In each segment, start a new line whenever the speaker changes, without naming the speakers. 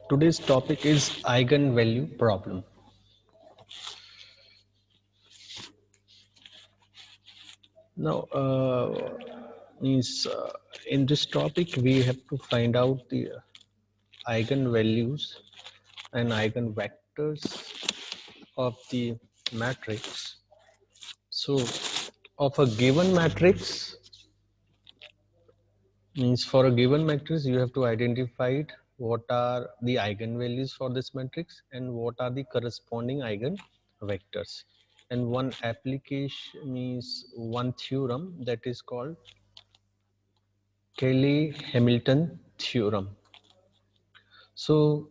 Today's topic is eigenvalue problem. Now, in this topic, we have to find out the eigenvalues and eigenvectors of the matrix. So, of a given matrix, means for a given matrix, you have to identify what are the eigenvalues for this matrix and what are the corresponding eigenvectors. And one application means one theorem that is called Cayley-Hamilton theorem. So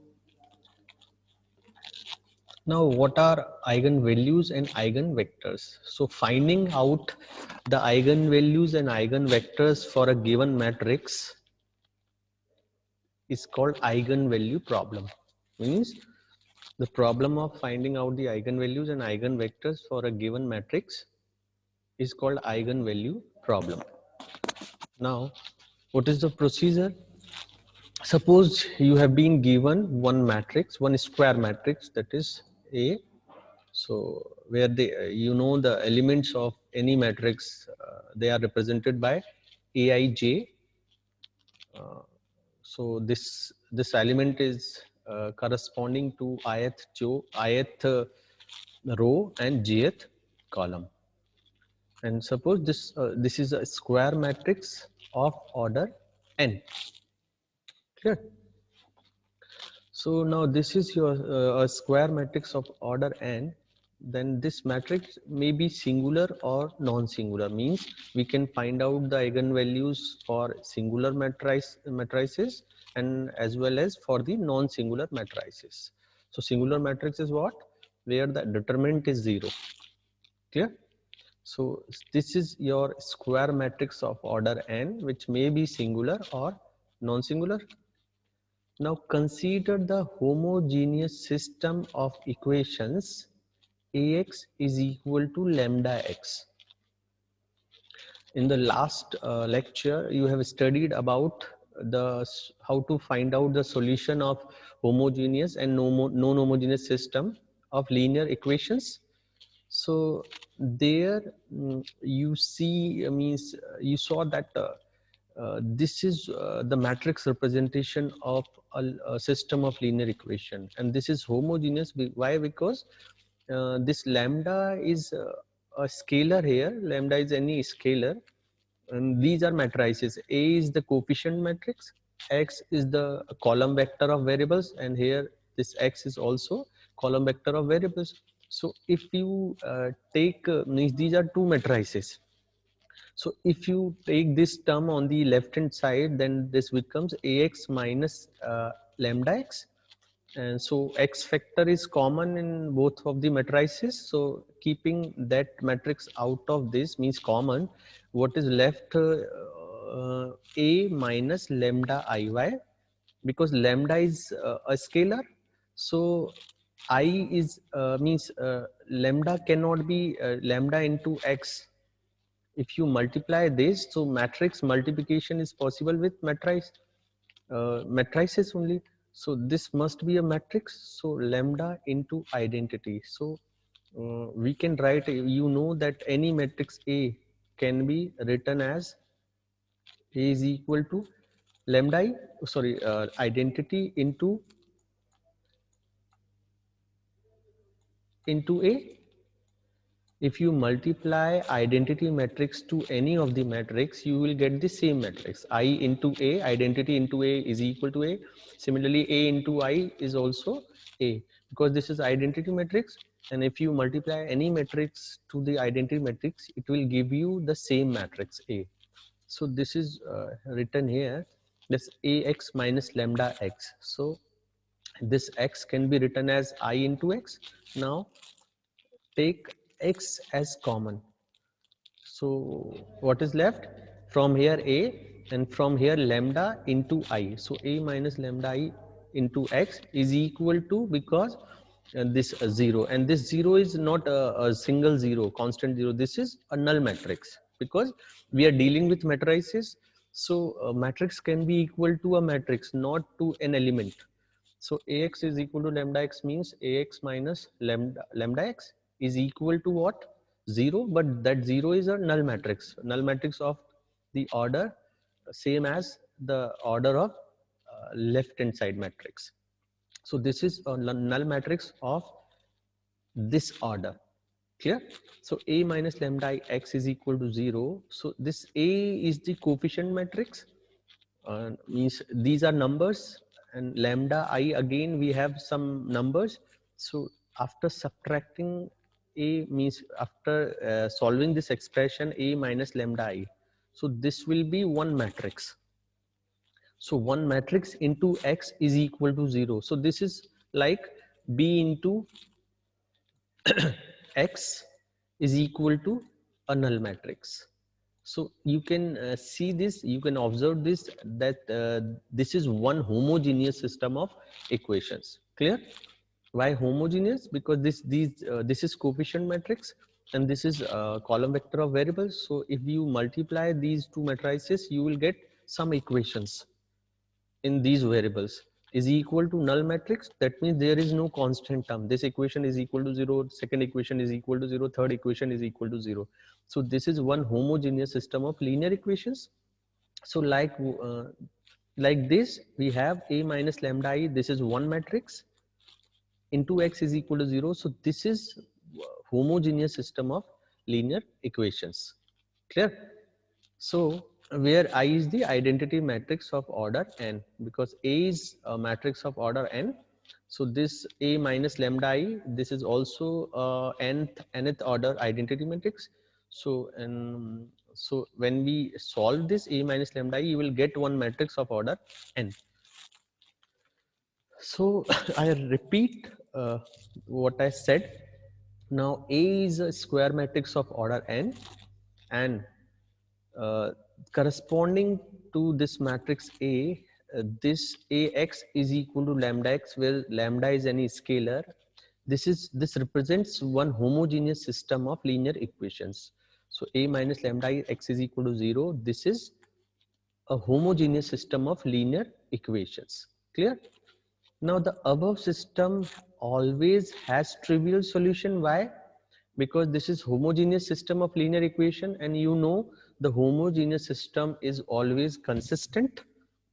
now what are eigenvalues and eigenvectors? So finding out the eigenvalues and eigenvectors for a given matrix is called eigenvalue problem. Means the problem of finding out the eigenvalues and eigenvectors for a given matrix is called eigenvalue problem. Now, what is the procedure? Suppose you have been given one matrix, one square matrix, that is A. So where you know the elements of any matrix, they are represented by Aij. So this element is corresponding to ith row and jth column. And suppose this is a square matrix of order n. Clear? So now this is your a square matrix of order n. Then this matrix may be singular or non-singular. Means we can find out the eigenvalues for singular matrices and as well as for the non-singular matrices. So singular matrix is what? Where the determinant is 0. Clear? So this is your square matrix of order n, which may be singular or non-singular. Now consider the homogeneous system of equations Ax is equal to lambda x. In the last lecture, you have studied about how to find out the solution of homogeneous and non-homogeneous system of linear equations. So there you see you saw that this is the matrix representation of a system of linear equation, and this is homogeneous. Why? Because this lambda is a scalar here. Lambda is any scalar, and these are matrices. A is the coefficient matrix, x is the column vector of variables, and here this x is also column vector of variables. So if you take means these are two matrices. So if you take this term on the left hand side, then this becomes Ax minus lambda x. And so x factor is common in both of the matrices. So keeping that matrix out of this means common, what is left A minus lambda iy, because lambda is a scalar. So I is means lambda cannot be lambda into x. If you multiply this, so matrix multiplication is possible with matrices only. So this must be a matrix. So lambda into identity. So we can write, you know that any matrix A can be written as A is equal to lambda identity into A. If you multiply identity matrix to any of the matrix, you will get the same matrix. I into A, identity into A is equal to A. Similarly, A into I is also A, because this is identity matrix. And if you multiply any matrix to the identity matrix, it will give you the same matrix A. So this is written here, this Ax minus lambda x. So this x can be written as I into x. Now take x as common. So what is left? From here A, and from here lambda into I. So A minus lambda I into x is equal to, because this 0, and this 0 is not a single 0, constant 0. This is a null matrix, because we are dealing with matrices. So a matrix can be equal to a matrix, not to an element. So Ax is equal to lambda x means Ax minus lambda x is equal to what? 0, but that 0 is a null matrix of the order same as the order of left hand side matrix. So this is a null matrix of this order. Clear? So A minus lambda x is equal to 0. So this A is the coefficient matrix, means these are numbers, and lambda I again we have some numbers. So after subtracting A means after solving this expression A minus lambda I, so this will be one matrix. So one matrix into x is equal to 0. So this is like B into x is equal to a null matrix. So you can see this, you can observe this, that this is one homogeneous system of equations. Clear? Why homogeneous? Because this is coefficient matrix and this is column vector of variables. So if you multiply these two matrices, you will get some equations in these variables. Is equal to null matrix, that means there is no constant term. This equation is equal to 0, second equation is equal to 0, third equation is equal to 0. So this is one homogeneous system of linear equations. So like this we have A minus lambda I, this is one matrix, into x is equal to 0. So this is homogeneous system of linear equations. Clear? So where I is the identity matrix of order n, because A is a matrix of order n. So this A minus lambda I, this is also nth order identity matrix. So so when we solve this A minus lambda I, you will get one matrix of order n. So I repeat what I said. Now A is a square matrix of order n, and corresponding to this matrix A, this Ax is equal to lambda x, where lambda is any scalar. This represents one homogeneous system of linear equations. So A minus lambda x is equal to 0. This is a homogeneous system of linear equations. Clear? Now the above system always has trivial solution. Why? Because this is homogeneous system of linear equation, and you know the homogeneous system is always consistent.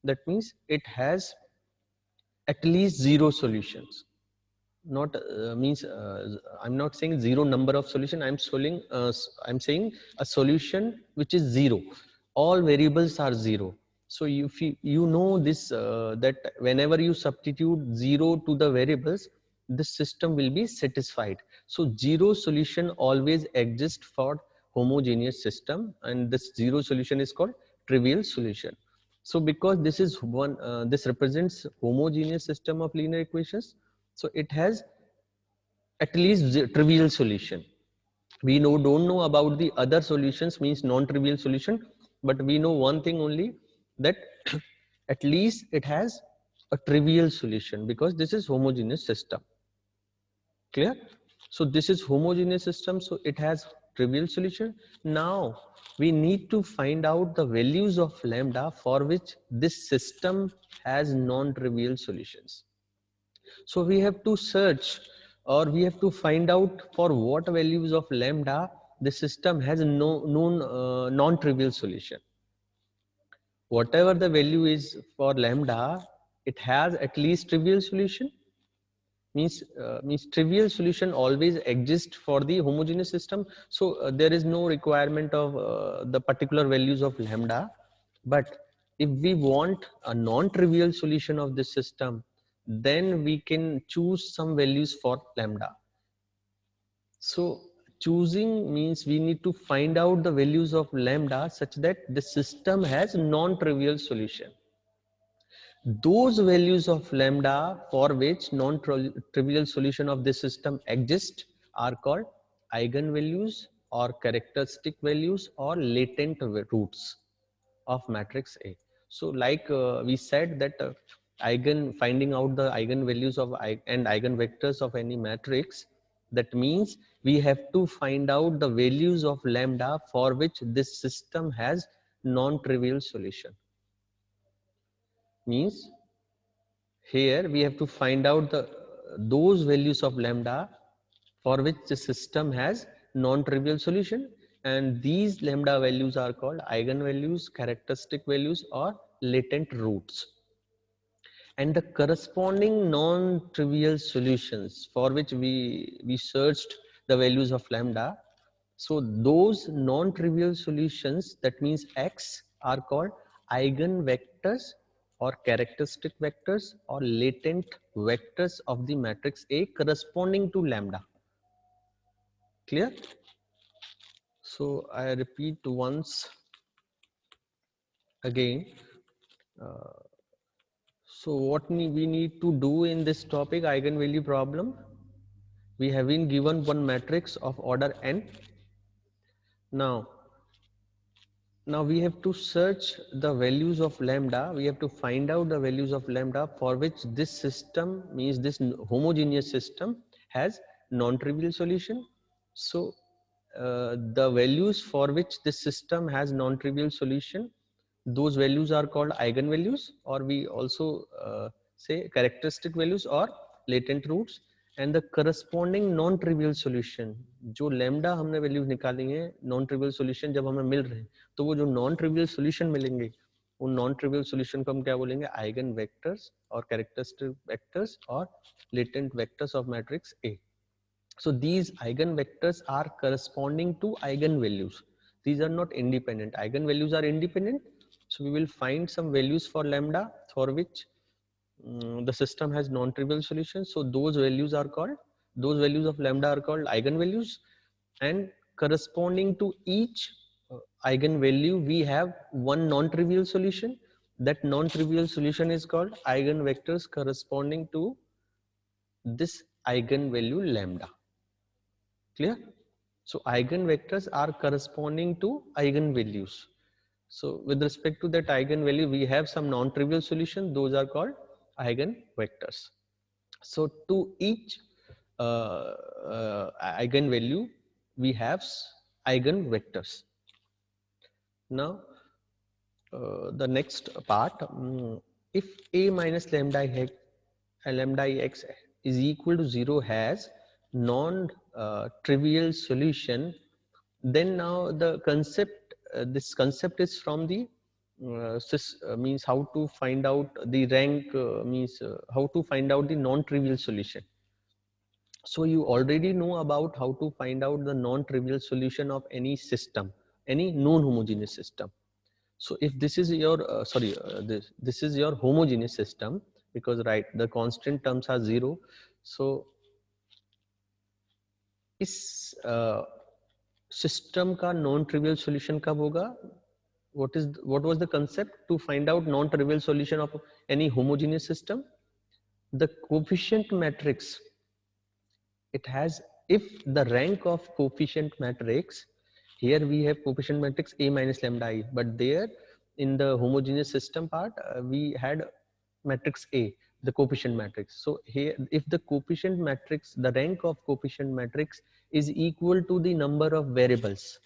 That means it has at least zero solutions. Not means I'm not saying zero number of solution. I'm saying a solution which is zero. All variables are zero. So you know this that whenever you substitute zero to the variables, this system will be satisfied. So zero solution always exists for homogeneous system, and this zero solution is called trivial solution. So because this is one, this represents homogeneous system of linear equations, so it has at least trivial solution. We don't know about the other solutions, means non-trivial solution, but we know one thing only, that at least it has a trivial solution, because this is homogeneous system. Clear? So this is homogeneous system, so it has trivial solution. Now we need to find out the values of lambda for which this system has non-trivial solutions. So we have to search, or we have to find out for what values of lambda the system has non-trivial solution. Whatever the value is for lambda, it has at least trivial solution. Means trivial solution always exists for the homogeneous system. So there is no requirement of the particular values of lambda. But if we want a non-trivial solution of this system, then we can choose some values for lambda. So choosing means we need to find out the values of lambda such that the system has non-trivial solution. Those values of lambda for which non-trivial solution of this system exists are called eigenvalues or characteristic values or latent roots of matrix A. So like we said that finding out the eigenvalues of and eigenvectors of any matrix, that means we have to find out the values of lambda for which this system has non-trivial solution. Means here we have to find out those values of lambda for which the system has non-trivial solution, and these lambda values are called eigenvalues, characteristic values, or latent roots. And the corresponding non-trivial solutions for which we searched the values of lambda, so those non-trivial solutions, that means x, are called eigenvectors or characteristic vectors or latent vectors of the matrix A corresponding to lambda. Clear? So I repeat once again. So what we need to do in this topic, eigenvalue problem, we have been given one matrix of order n. Now we have to search the values of lambda. We have to find out the values of lambda for which this system, means this homogeneous system, has non-trivial solution. So the values for which this system has non-trivial solution, those values are called eigenvalues, or we also say characteristic values or latent roots. And the corresponding non-trivial solution, जो lambda हमने values निकाली हैं, non-trivial solution जब हमें मिल रहे हैं, तो वो जो non-trivial solution मिलेंगे, उन non-trivial solution को हम क्या बोलेंगे, eigen vectors और characteristic vectors और latent vectors of matrix A. So these eigenvectors are corresponding to eigenvalues. These are not independent. Eigenvalues are independent. So we will find some values for lambda for which the system has non-trivial solutions. So those values of lambda are called eigenvalues, and corresponding to each eigenvalue we have one non-trivial solution. That non-trivial solution is called eigenvectors corresponding to this eigenvalue lambda. Clear? So eigenvectors are corresponding to eigenvalues. So with respect to that eigenvalue, we have some non-trivial solution. Those are called eigenvectors. So to each eigenvalue, we have eigenvectors. Now, the next part, if A minus lambda x is equal to 0 has non-trivial solution, then now the concept, this concept is from the means how to find out the rank, means how to find out the non-trivial solution. So you already know about how to find out the non-trivial solution of any system, any non-homogeneous system. So if this is your this is your homogeneous system, because right, the constant terms are 0. So इस system का non-trivial solution कब होगा? What was the concept to find out non-trivial solution of any homogeneous system? The coefficient matrix, it has, if the rank of coefficient matrix, here we have coefficient matrix A minus lambda I, but there in the homogeneous system part we had matrix A, the coefficient matrix. So here, if the coefficient matrix, the rank of coefficient matrix is equal to the number of variables,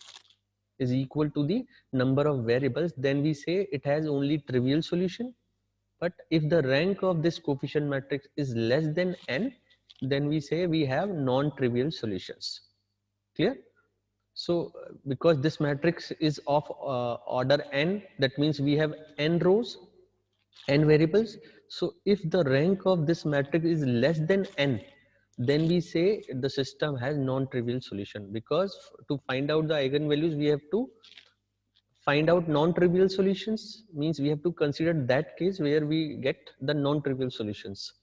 then we say it has only trivial solution. But if the rank of this coefficient matrix is less than n, then we say we have non-trivial solutions. Clear? So because this matrix is of order n, that means we have n rows, n variables. So if the rank of this matrix is less than n, then we say the system has non-trivial solution, because to find out the eigenvalues we have to find out non-trivial solutions, means we have to consider that case where we get the non-trivial solutions.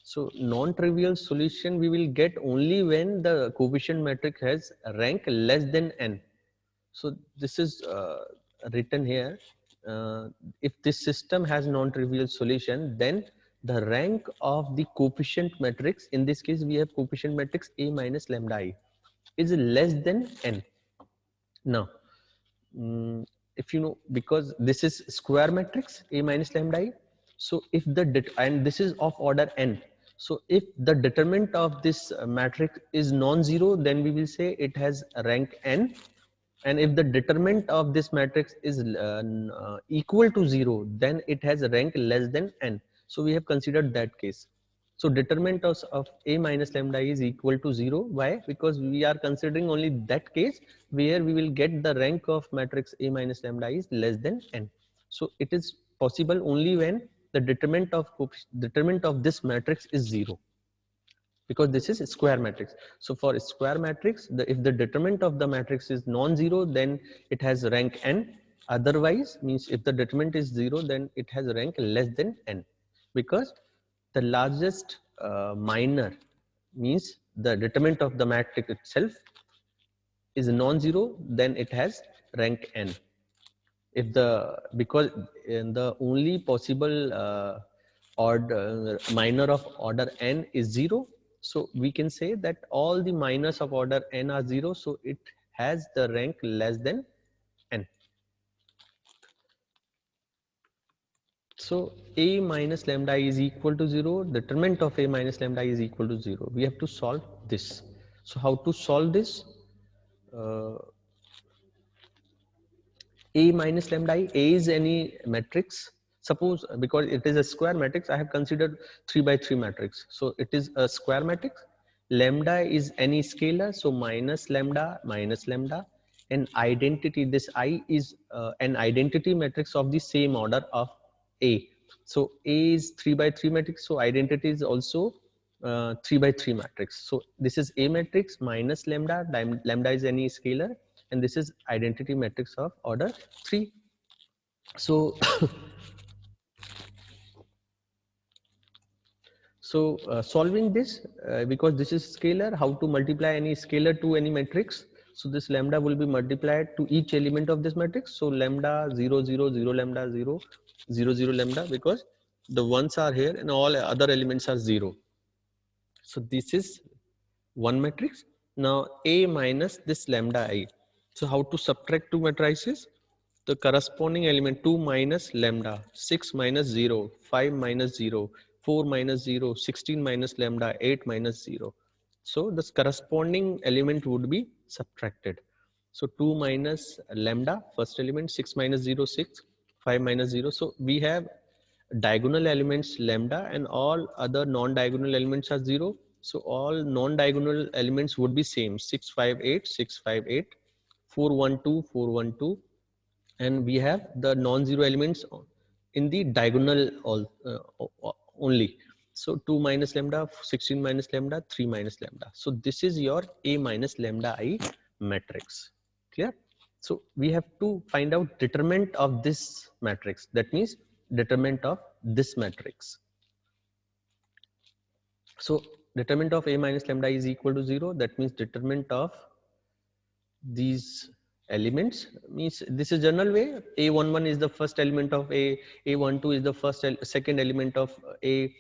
So non-trivial solution we will get only when the coefficient matrix has rank less than n. So this is written here. If this system has non-trivial solution, then the rank of the coefficient matrix, in this case we have coefficient matrix A minus lambda I, is less than n. Now, if you know, because this is square matrix A minus lambda I, so if the and this is of order n, so if the determinant of this matrix is non-zero, then we will say it has rank n. And if the determinant of this matrix is equal to 0, then it has rank less than n. So we have considered that case. So determinant of A minus lambda is equal to 0. Why? Because we are considering only that case where we will get the rank of matrix A minus lambda is less than n. So it is possible only when the determinant of this matrix is 0, because this is a square matrix. So for a square matrix, if the determinant of the matrix is non-zero, then it has rank n. Otherwise, means if the determinant is 0, then it has rank less than n, because the largest minor means the determinant of the matrix itself is non-zero, then it has rank n. If the because in the only possible order minor of order n is 0, so we can say that all the minors of order n are 0, so it has the rank less than n. So A minus lambda is equal to 0, determinant of A minus lambda is equal to 0. We have to solve this. So how to solve this? A minus lambda I, A is any matrix. Suppose because it is a square matrix, I have considered 3 by 3 matrix. So it is a square matrix. Lambda is any scalar, so minus lambda, and identity, this I is an identity matrix of the same order of A. So A is 3 by 3 matrix, so identity is also 3 by 3 matrix. So this is A matrix minus lambda, lambda is any scalar, and this is identity matrix of order 3. So solving this, because this is scalar, how to multiply any scalar to any matrix? So this lambda will be multiplied to each element of this matrix. So lambda 0 0 0 lambda 0 0 0 lambda, because the ones are here and all other elements are 0. So this is one matrix. Now A minus this lambda I. So how to subtract two matrices? The corresponding element 2 minus lambda, 6 minus 0, 5 minus 0, 4 minus 0, 16 minus lambda, 8 minus 0. So this corresponding element would be subtracted. So 2 minus lambda, first element, 6 minus 0, 6, 5 minus 0. So we have diagonal elements lambda and all other non-diagonal elements are 0. So all non-diagonal elements would be same, 6, 5, 8, 6, 5, 8, 4, 1, 2, 4, 1, 2. And we have the non-zero elements in the diagonal only. So 2 minus lambda, 16 minus lambda, 3 minus lambda. So this is your A minus lambda I matrix. Clear? So we have to find out determinant of this matrix. That means determinant of this matrix. So determinant of A minus lambda is equal to 0. That means determinant of these elements, means this is general way. A11 is the first element of A12 is the second element of A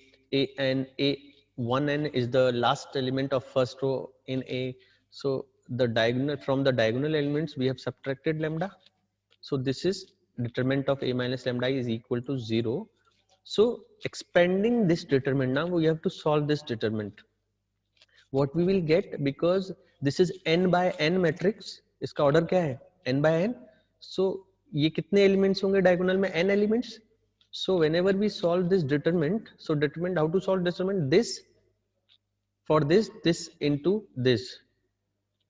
and A1n is the last element of first row in A. So the diagonal, from the diagonal elements we have subtracted lambda. So this is determinant of A minus lambda is equal to 0. So expanding this determinant, now we have to solve this determinant. What we will get, because this is n by n matrix, इसका order क्या है? n by n. So ये कितने elements होंगे diagonal में? n elements. So whenever we solve this determinant, so determinant, how to solve determinant? This for this into this.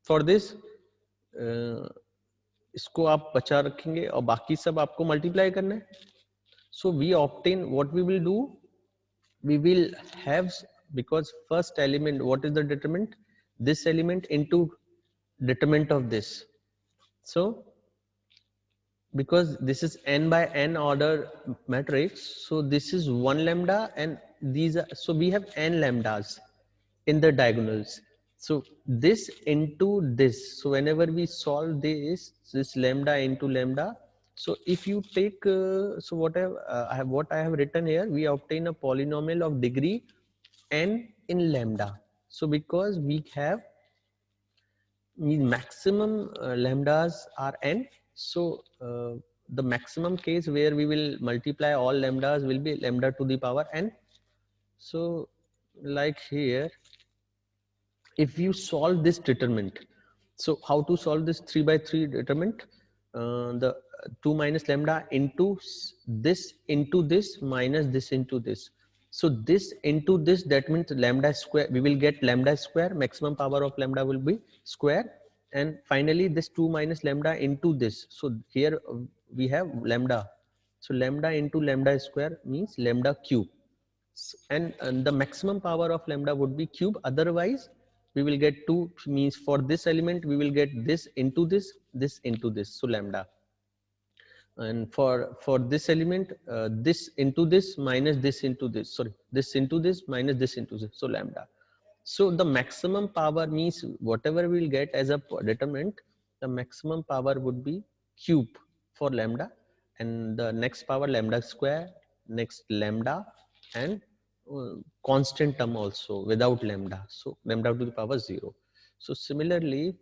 For this इसको आप बचा रखेंगे और बाकी सब आपको multiply करना है. So we obtain, what we will do, we will have, because first element, what is the determinant? This element into determinant of this. So because this is n by n order matrix, so this is 1 lambda and these are, so we have n lambdas in the diagonals. So this into this, so whenever we solve this lambda into lambda, so if you take so what I have written here, we obtain a polynomial of degree n in lambda. So because we have maximum lambdas are n, so the maximum case where we will multiply all lambdas will be lambda to the power n. So like here, if you solve this determinant, so how to solve this 3 by 3 determinant? The 2 minus lambda into this minus this into this. So this into this, that means lambda square, we will get lambda square, maximum power of lambda will be square, and finally this 2 minus lambda into this. So here we have lambda. So lambda into lambda square means lambda cube. And the maximum power of lambda would be cube. Otherwise, we will get 2, means for this element, we will get this into this into this. So lambda. And for this element, this into this minus this into this, sorry, this into this minus this into this, so lambda. So the maximum power means whatever we'll get as a determinant, the maximum power would be cube for lambda, and the next power lambda square, next lambda, and constant term also without lambda, so lambda to the power 0. So similarly,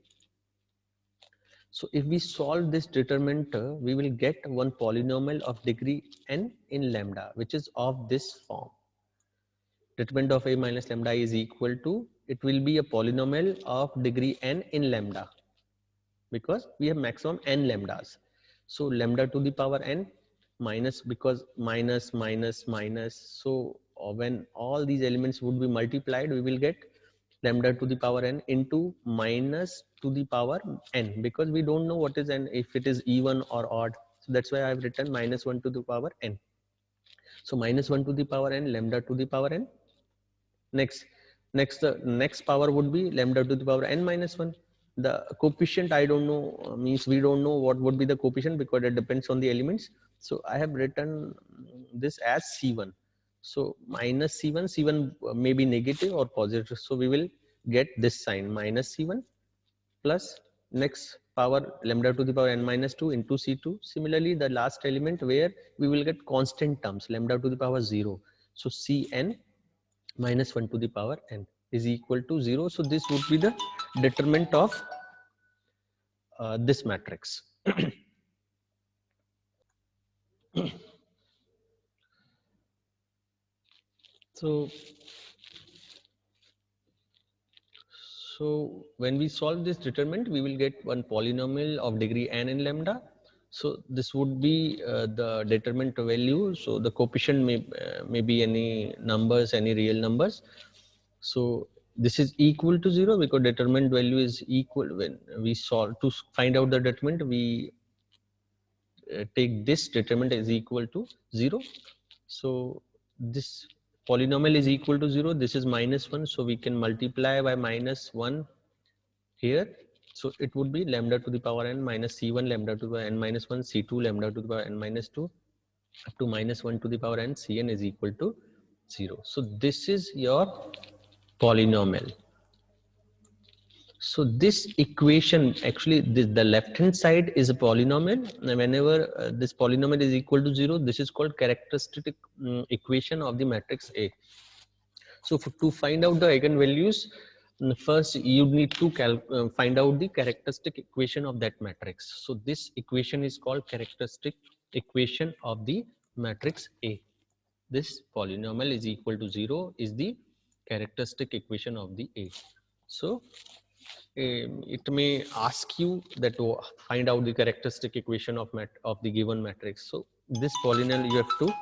so if we solve this determinant, we will get one polynomial of degree n in lambda, which is of this form. Determinant of a minus lambda is equal to, it will be a polynomial of degree n in lambda, because we have maximum n lambdas. So lambda to the power n minus, because minus minus minus, so when all these elements would be multiplied, we will get lambda to the power n into minus to the power n, because we don't know what is n, if it is even or odd. So that's why I've written minus 1 to the power n. So minus 1 to the power n, lambda to the power n. Next power would be lambda to the power n minus 1. The coefficient I don't know, means we don't know what would be the coefficient, because it depends on the elements. So I have written this as C1. So minus C1, C1 may be negative or positive. So we will get this sign minus C1 plus next power lambda to the power n minus 2 into C2. Similarly, the last element where we will get constant terms, lambda to the power 0. So Cn minus 1 to the power n is equal to 0. So this would be the determinant of this matrix. So when we solve this determinant, we will get one polynomial of degree n in lambda. So this would be the determinant value. So the coefficient may be any numbers, any real numbers. So this is equal to 0, because determinant value is equal. When we solve to find out the determinant, we take this determinant is equal to 0. So this polynomial is equal to 0. This is minus 1. So we can multiply by minus 1 here. So it would be lambda to the power n minus C1 lambda to the power n minus 1, C2 lambda to the power n minus 2, up to minus 1 to the power n, Cn is equal to 0. So this is your polynomial. So this equation, actually the left hand side is a polynomial, and whenever this polynomial is equal to 0, this is called characteristic equation of the matrix A. So to find out the eigenvalues, first you need to find out the characteristic equation of that matrix. So this equation is called characteristic equation of the matrix A. This polynomial is equal to 0 is the characteristic equation of the A. So it may ask you that to find out the characteristic equation of the given matrix. So this polynomial you have to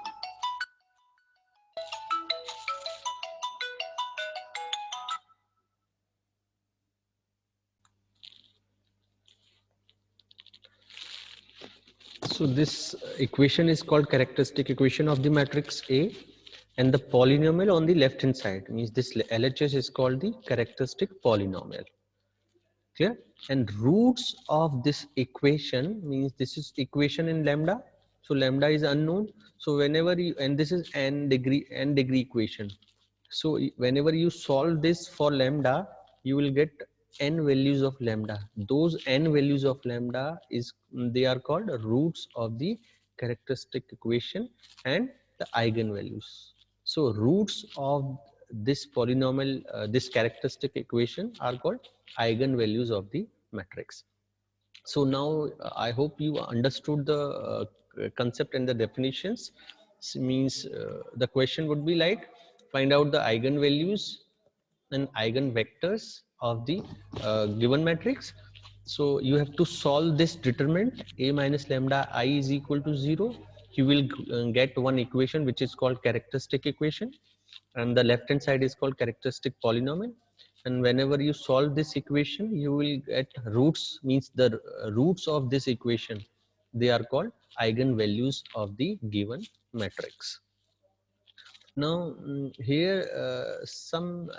so this equation is called characteristic equation of the matrix A, and the polynomial on the left hand side means this LHS is called the characteristic polynomial. Clear? And roots of this equation means this is equation in lambda. So lambda is unknown. So whenever you, and this is n degree equation. So whenever you solve this for lambda, you will get n values of lambda. Those n values of lambda is, they are called roots of the characteristic equation and the eigenvalues. So roots of this polynomial, this characteristic equation are called eigenvalues of the matrix. So now I hope you understood the concept and the definitions. Means the question would be like, find out the eigenvalues and eigenvectors of the given matrix. So you have to solve this determinant A minus lambda I is equal to 0. You will get one equation which is called characteristic equation. and the left hand side is called characteristic polynomial. And whenever you solve this equation, you will get roots, means the roots of this equation, they are called eigenvalues of the given matrix. Now here some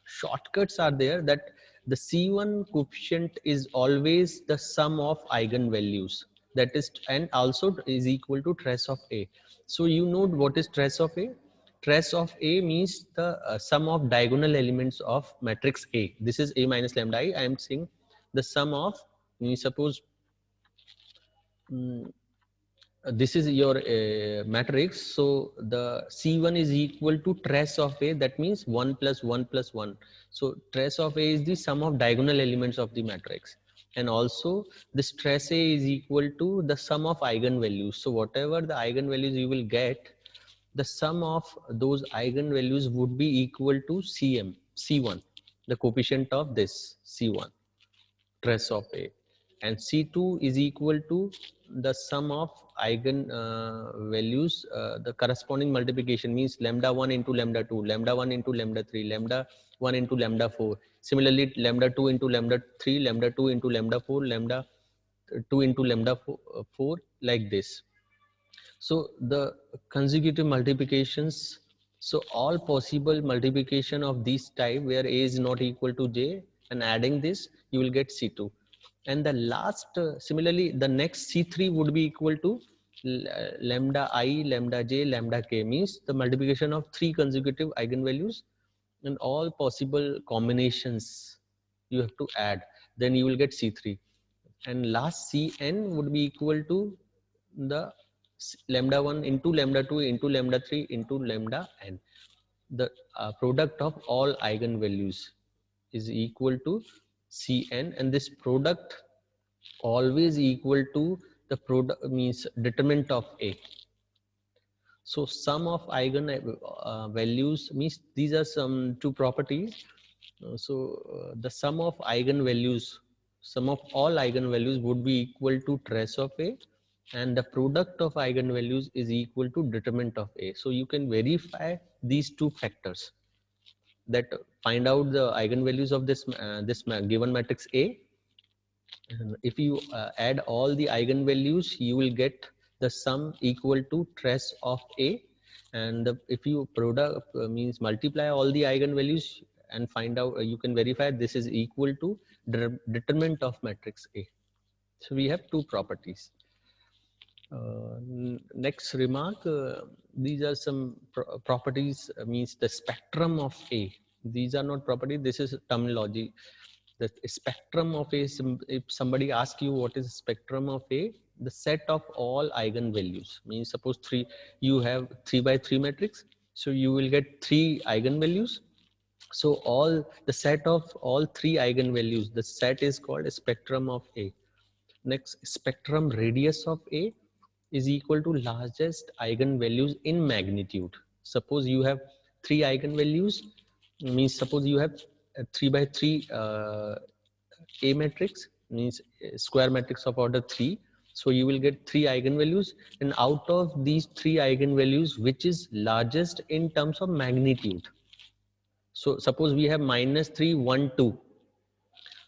shortcuts are there, that the C1 coefficient is always the sum of eigenvalues, that is, and also is equal to trace of A. So you know what is trace of A? Trace of A means the sum of diagonal elements of matrix A. This is A minus lambda I. I am saying the sum of, suppose this is your matrix. So the C1 is equal to trace of A, that means 1 plus 1 plus 1. So trace of A is the sum of diagonal elements of the matrix, and also this trace A is equal to the sum of eigenvalues. So whatever the eigenvalues you will get, the sum of those eigenvalues would be equal to C1, the coefficient of this C1, trace of A, and C2 is equal to the sum of eigen values, the corresponding multiplication, means lambda 1 into lambda 2, lambda 1 into lambda 3, lambda 1 into lambda 4. Similarly, lambda 2 into lambda 3, lambda 2 into lambda 4, lambda 2 into lambda 4, like this. So the consecutive multiplications, so all possible multiplication of this type where A is not equal to J, and adding this, you will get C2. And the last, similarly, the next C3 would be equal to lambda I, lambda J, lambda K, means the multiplication of 3 consecutive eigenvalues and all possible combinations you have to add, then you will get C3. And last Cn would be equal to the lambda 1 into lambda 2 into lambda 3 into lambda n. The product of all eigenvalues is equal to Cn, and this product always equal to the product, means determinant of A. So sum of eigen values, means these are some two properties. The sum of eigenvalues, sum of all eigenvalues would be equal to trace of A, and the product of eigenvalues is equal to determinant of A. So you can verify these two factors, that find out the eigenvalues of this given matrix A. And if you add all the eigenvalues, you will get the sum equal to trace of A. And if you product means multiply all the eigenvalues and find out, you can verify this is equal to determinant of matrix A. So we have two properties. Next remark, these are some properties, means the spectrum of A. These are not properties, this is terminology. The spectrum of A, if somebody asks you what is spectrum of A, the set of all eigenvalues, means suppose you have 3 by 3 matrix, so you will get 3 eigenvalues. So all the set of all 3 eigenvalues, the set is called a spectrum of A. Next, spectrum radius of A is equal to largest eigenvalues in magnitude. Suppose you have 3 eigenvalues, means suppose you have 3 by 3 A matrix, means square matrix of order 3. So you will get 3 eigenvalues, and out of these 3 eigenvalues, which is largest in terms of magnitude? So suppose we have -3, 1, 2.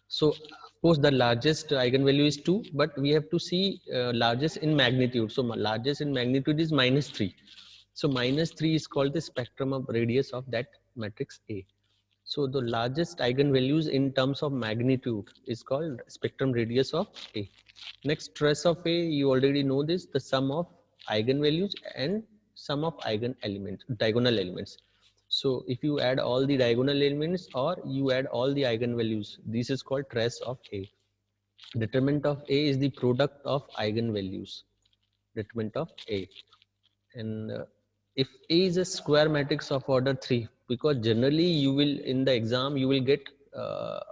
So of course the largest eigenvalue is 2, but we have to see largest in magnitude. So largest in magnitude is -3. So -3 is called the spectrum of radius of that matrix A. So the largest eigenvalues in terms of magnitude is called spectrum radius of A. Next, trace of A, you already know this, the sum of eigenvalues and sum of diagonal elements. So if you add all the diagonal elements or you add all the eigenvalues, this is called trace of A. Determinant of A is the product of eigenvalues, determinant of A. And if A is a square matrix of order 3, because generally you will, in the exam, you will get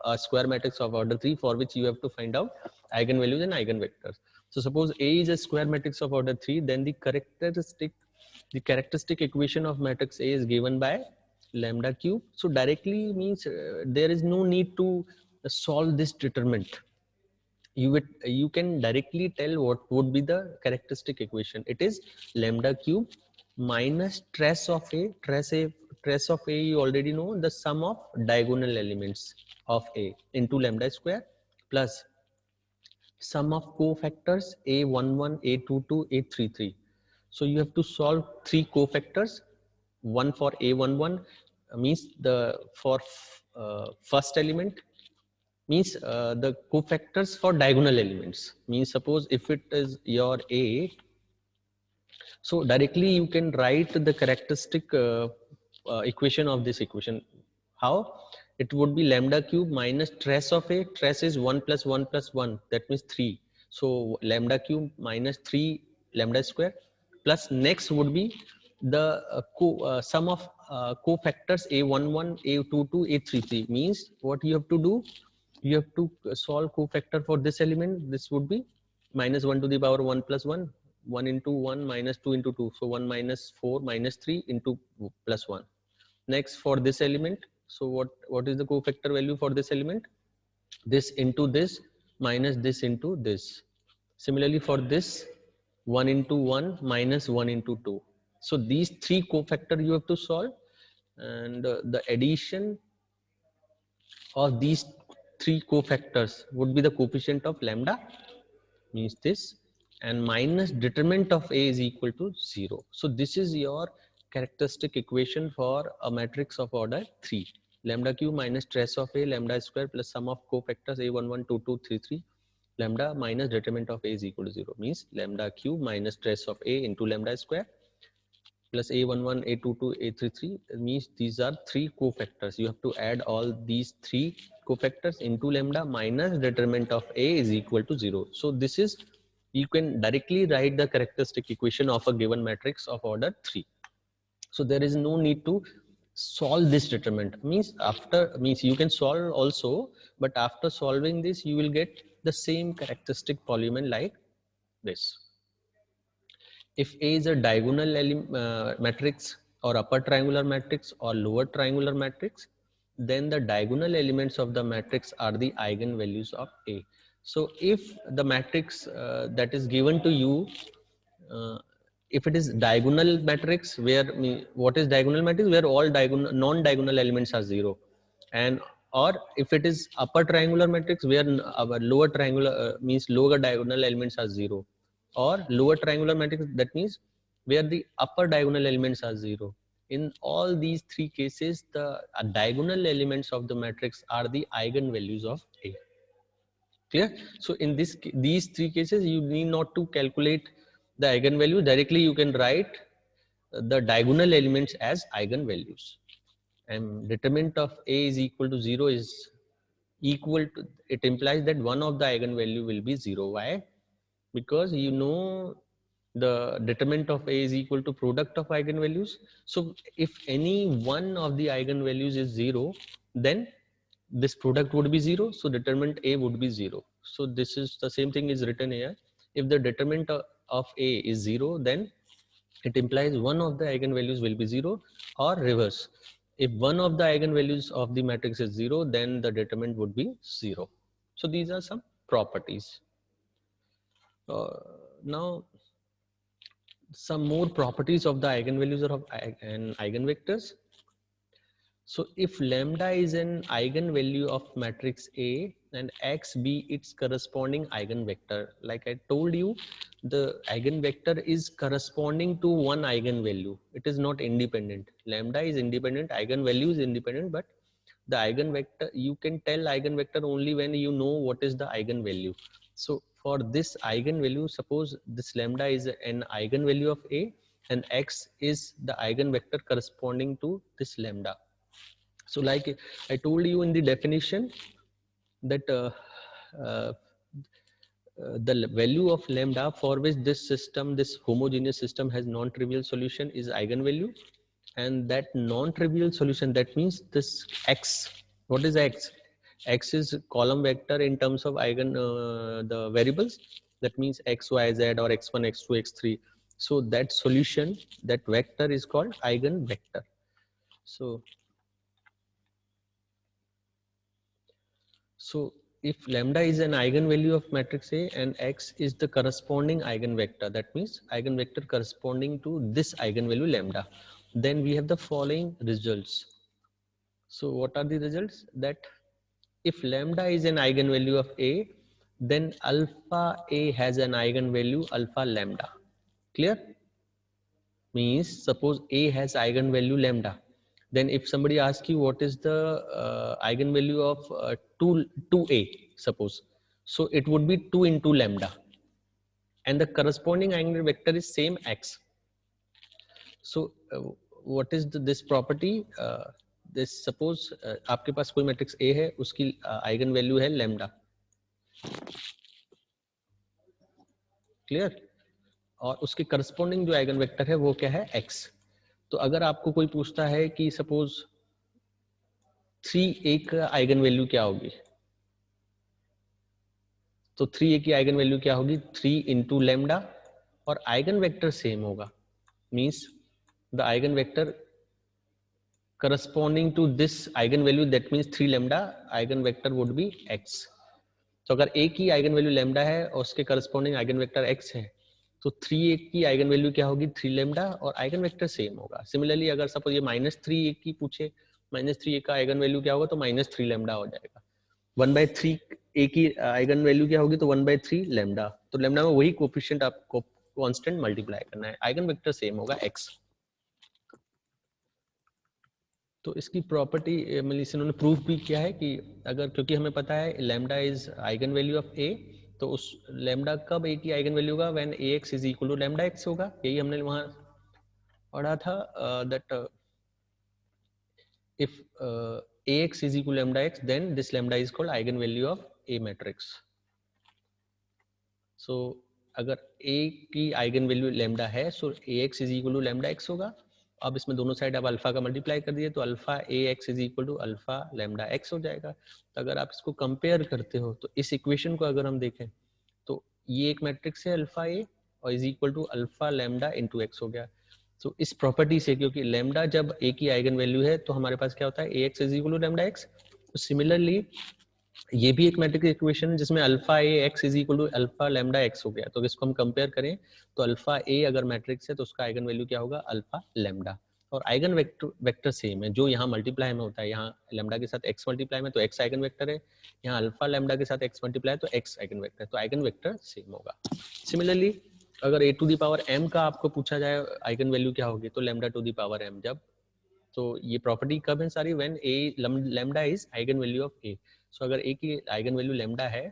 a square matrix of order 3 for which you have to find out eigenvalues and eigenvectors. So suppose A is a square matrix of order 3, then the characteristic equation of matrix A is given by lambda cube. So directly means there is no need to solve this determinant. You can directly tell what would be the characteristic equation. It is lambda cube minus trace of A. Trace A trace of A, you already know the sum of diagonal elements of A into lambda square plus sum of cofactors A11, A22, A33. So you have to solve three cofactors. One for A11 means the for first element, means the cofactors for diagonal elements, means suppose if it is your A, so directly you can write the characteristic equation of this equation. How? It would be lambda cube minus trace of A. Trace is 1 plus 1 plus 1. That means 3. So lambda cube minus 3 lambda square plus next would be the sum of cofactors A11, A22, A33. Means what you have to do? You have to solve cofactor for this element. This would be minus 1 to the power 1 plus 1, 1 into 1 minus 2 into 2. So 1 minus 4 minus 3 into plus 1. Next for this element, so what is the cofactor value for this element? This into this minus this into this. Similarly for this, 1 into 1 minus 1 into 2. So these three cofactor you have to solve, and the addition of these three cofactors would be the coefficient of lambda, means this, and minus determinant of A is equal to 0. So this is your characteristic equation for a matrix of order 3. Lambda cube minus trace of A lambda square plus sum of cofactors A11, 2, 2, 3, 3 lambda minus determinant of A is equal to 0, means lambda cube minus trace of A into lambda square plus A11, A22, A33, means these are three cofactors. You have to add all these three cofactors into lambda minus determinant of A is equal to 0. So this is, you can directly write the characteristic equation of a given matrix of order 3. So there is no need to solve this determinant. Means you can solve also, but after solving this you will get the same characteristic polynomial like this. If A is a diagonal matrix or upper triangular matrix or lower triangular matrix, then the diagonal elements of the matrix are the eigenvalues of A. So if the matrix that is given to you, if it is diagonal matrix, where what is diagonal matrix? Where all diagonal non-diagonal elements are 0, and or if it is upper triangular matrix, where our lower triangular means lower diagonal elements are 0, or lower triangular matrix, that means where the upper diagonal elements are 0. In all these three cases, the diagonal elements of the matrix are the eigenvalues of A. Clear? So in these three cases, you need not to calculate the eigenvalue. Directly you can write the diagonal elements as eigenvalues. And determinant of A is equal to 0 is equal to, it implies that one of the eigenvalue will be 0. Why? Because you know the determinant of A is equal to product of eigenvalues. So if any one of the eigenvalues is 0, then this product would be 0. So determinant A would be 0. So this is the same thing is written here. If the determinant of A is 0, then it implies one of the eigenvalues will be 0, or reverse. If one of the eigenvalues of the matrix is 0, then the determinant would be 0. So these are some properties. Now some more properties of the eigenvalues or of and eigenvectors. So if lambda is an eigenvalue of matrix A and x be its corresponding eigenvector, like I told you, the eigenvector is corresponding to one eigenvalue. It is not independent. Lambda is independent, eigenvalue is independent, but the eigenvector, you can tell eigenvector only when you know what is the eigenvalue. So for this eigenvalue, suppose this lambda is an eigenvalue of A and x is the eigenvector corresponding to this lambda. So like I told you in the definition that the value of lambda for which this system, this homogeneous system has non-trivial solution is eigenvalue, and that non-trivial solution, that means this x, what is x? X is column vector in terms of the variables, that means x, y, z, or x1, x2, x3. So that solution, that vector is called eigenvector. So if lambda is an eigenvalue of matrix A and x is the corresponding eigenvector, that means eigenvector corresponding to this eigenvalue lambda, then we have the following results. So what are the results? That if lambda is an eigenvalue of A, then alpha A has an eigenvalue alpha lambda. Clear? Means suppose A has eigenvalue lambda, then if somebody asks you what is the eigenvalue of 2A, suppose, so it would be 2 into lambda, and the corresponding eigenvector is same x. So what is this property? This suppose आपके पास कोई matrix A है, उसकी eigen value है lambda. Clear? और उसके corresponding जो eigen vector है वो क्या है? x. तो अगर आपको कोई पूछता है कि सपोज 3a का आइगन वैल्यू क्या होगी, तो 3a की आइगन वैल्यू क्या होगी? 3 इंटू लैम्डा, और आइगन वेक्टर सेम होगा. Means the eigen vector corresponding to this eigenvalue, that means 3 lambda, eigen vector would be x. तो अगर a की आइगन वैल्यू लैम्डा है और उसके करस्पॉन्डिंग आइगन वेक्टर x है, तो 3a की आइगन वैल्यू क्या होगी? 3 लैम्डा, और आइगन वेक्टर सेम होगा. सिमिलरली अगर सपोज ये -3a की पूछे, -3a का आइगन वैल्यू क्या होगा? तो -3 लैम्डा हो जाएगा. 1/3 a की आइगन वैल्यू क्या होगी? तो 1/3 लैम्डा. तो लैम्डा में वही कोफिशिएंट आपको कांस्टेंट मल्टीप्लाई करना है, आइगन वेक्टर सेम होगा x. तो इसकी प्रॉपर्टी मतलब इन्होंने प्रूफ भी किया है कि अगर, क्योंकि हमें पता है lambda is eigen value of A, तो उस लैम्डा कब ए की आइगन वैल्यू होगा? When A x is equal to lambda x होगा. यही हमने वहां पढ़ा था, that if A x is equal to lambda x, then this lambda is called eigen value of A matrix. So अगर A की eigen value lambda है, so A x is equal to lambda x होगा. अब इसमें दोनों side आप alpha का multiply कर दिए, तो alpha A x is equal to alpha lambda x हो जाएगा. तो अगर आप इसको कंपेयर करते हो, तो इस इक्वेशन को अगर हम देखें, तो ये एक मैट्रिक्स है अल्फा ए और is equal to alpha lambda into X हो गया. तो इस प्रॉपर्टी से, क्योंकि लैम्डा जब ए की आइगन वैल्यू है, तो हमारे पास क्या होता है? A x is equal to lambda x. Similarly ये भी एक मैट्रिक्स इक्वेशन है जिसमें alpha A x is equal to alpha lambda x हो गया. तो इसको हम कंपेयर करें, तो अल्फा ए अगर मैट्रिक्स है, तो उसका आइगन वैल्यू क्या होगा? Alpha lambda. और आइगन वेक्टर सेम है, जो यहाँ मल्टीप्लाई में होता है, यहाँ लैम्डा के साथ एक्स मल्टीप्लाई में, तो एक्स आइगन वेक्टर है. यहाँ अल्फा लैम्डा के साथ एक्स मल्टीप्लाई, तो एक्स आइगन वेक्टर, तो आइगन वेक्टर सेम होगा. सिमिलरली अगर A to the power M का आपको पूछा जाए आइगन वैल्यू क्या होगी, तो lambda to the power M. जब तो ये प्रॉपर्टी कब है सारी? When A lambda is eigen value of A. So अगर ए की आइगन वैल्यू लैम्डा है,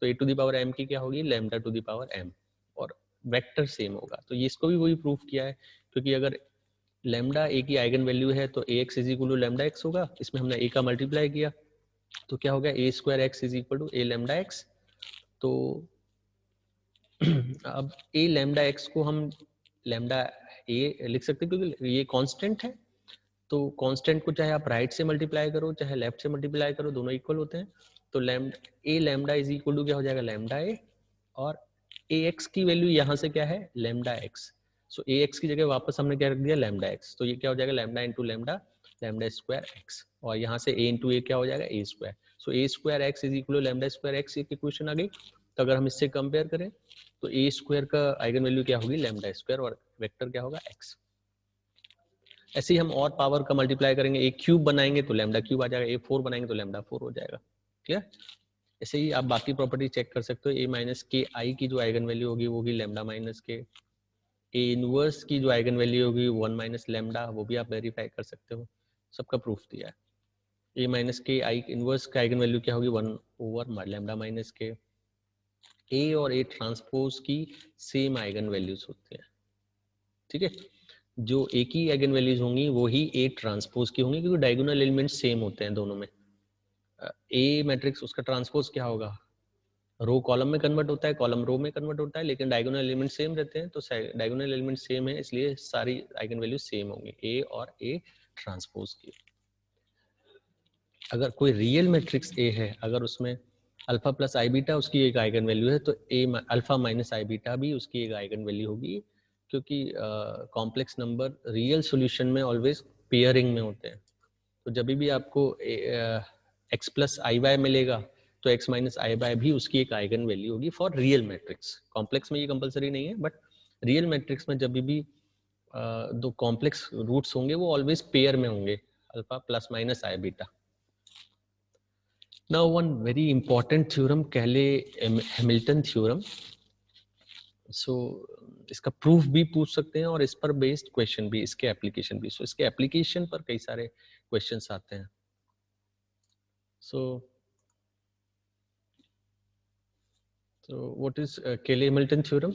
तो A to the power M की क्या होगी? Lambda to the power M, और वेक्टर सेम होगा. तो ये इसको भी वही प्रूफ किया है, क्योंकि अगर लैम्डा ए की आइगन वैल्यू है, तो A x is equal to lambda x होगा. इसमें हमने ए का मल्टीप्लाई किया, तो क्या हो गया? A square x is equal to A lambda x. तो अब ए लैम्डा एक्स को हम लैम्डा ए लिख सकते हैं, क्योंकि ये कांस्टेंट है. तो कांस्टेंट को चाहे आप राइट से मल्टीप्लाई करो, चाहे लेफ्ट से मल्टीप्लाई करो, दोनों इक्वल होते हैं. तो ए लैम्डा इज इक्वल टू क्या हो जाएगा? लैम्डा ए, और ए एक्स की वैल्यू यहाँ से क्या है? Lambda x. So A x की जगह वापस हमने क्या रख दिया? Lambda x. तो ये क्या हो जाएगा? Lambda into lambda, lambda square x, और यहाँ से ए इंटू ए क्या हो जाएगा? A square. So A square x is equal to lambda square x, एक इक्वेशन आ गई. तो अगर हम इससे कंपेयर करें, तो ए स्क्वायर का आइगन वैल्यू क्या होगी? लैम्डा स्क्वायर, और वेक्टर क्या होगा? एक्स. ऐसे ही हम और पावर का मल्टीप्लाई करेंगे, ए क्यूब बनाएंगे तो लैम्डा क्यूब आ जाएगा, ए 4 बनाएंगे तो लैम्डा 4 हो जाएगा. क्लियर? ऐसे ही आप बाकी प्रॉपर्टी चेक कर सकते हो. ए माइनस के आई की जो आइगन वैल्यू होगी वो होगी लैम्डा माइनस के. ए इनवर्स की जो आइगन वैल्यू होगी 1 माइनस लैम्डा, वो भी आप वेरीफाई कर सकते हो. सबका प्रूफ दिया है. ए माइनस के आई इनवर्स का आइगन वैल्यू क्या होगी? 1 ओवर लैम्डा माइनस के. ए और ए ट्रांसपोज की सेम आइगन वैल्यूज होती है. ठीक है? जो ए की आइगन वैल्यूज होंगी वो ही ए ट्रांसपोज की होंगी, क्योंकि डायगोनल एलिमेंट सेम होते हैं दोनों में. ए मैट्रिक्स उसका ट्रांसपोज क्या होगा? रो कॉलम में कन्वर्ट होता है, कॉलम रो में कन्वर्ट होता है, लेकिन डायगोनल एलिमेंट सेम रहते हैं. तो डायगोनल एलिमेंट सेम है, इसलिए सारी आइगन वैल्यूज सेम होंगी ए और ए ट्रांसपोज की. अगर कोई रियल मैट्रिक्स ए है, अगर उसमें अल्फा प्लस आई बीटा उसकी एक आइगन वैल्यू है, तो ए अल्फा माइनस आई बीटा भी उसकी एक आइगन वैल्यू होगी, क्योंकि कॉम्प्लेक्स नंबर रियल सॉल्यूशन में ऑलवेज पेयरिंग में होते हैं. तो जब भी आपको एक्स प्लस आई वाई मिलेगा, तो एक्स माइनस आई वाई भी उसकी एक आइगन वैल्यू होगी फॉर रियल मैट्रिक्स. कॉम्प्लेक्स में ये कंपलसरी नहीं है, बट रियल मैट्रिक्स में जब भी दो कॉम्प्लेक्स रूट्स होंगे वो ऑलवेज पेयर में होंगे, alpha plus minus I beta. Now one very important theorem, Cayley Hamilton theorem. So इसका प्रूफ भी पूछ सकते हैं और इस पर बेस्ड क्वेश्चन भी, इसके एप्लीकेशन भी. सो इसके एप्लीकेशन पर कई सारे क्वेश्चंस आते हैं. So what is Cayley Hamilton theorem?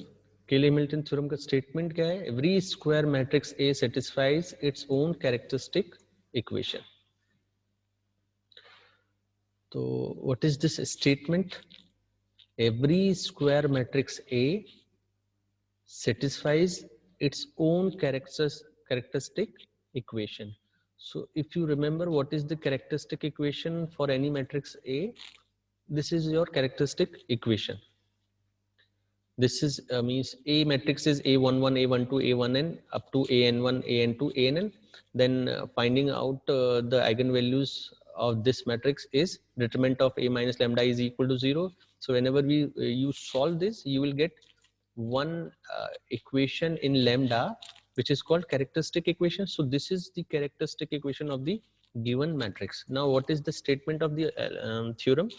Cayley Hamilton theorem का स्टेटमेंट क्या है? Every square matrix A satisfies its own characteristic equation. तो what is this statement? Every square matrix A satisfies its own characteristic equation. So if you remember what is the characteristic equation for any matrix A, this is your characteristic equation. This is means A matrix is A11, A12, A1n up to AN1, AN2, ANn. Then finding out the eigenvalues of this matrix is determinant of A minus lambda is equal to 0. So whenever you solve this, you will get one equation in lambda which is called characteristic equation. So this is the characteristic equation of the given matrix. Now what is the statement of the theorem?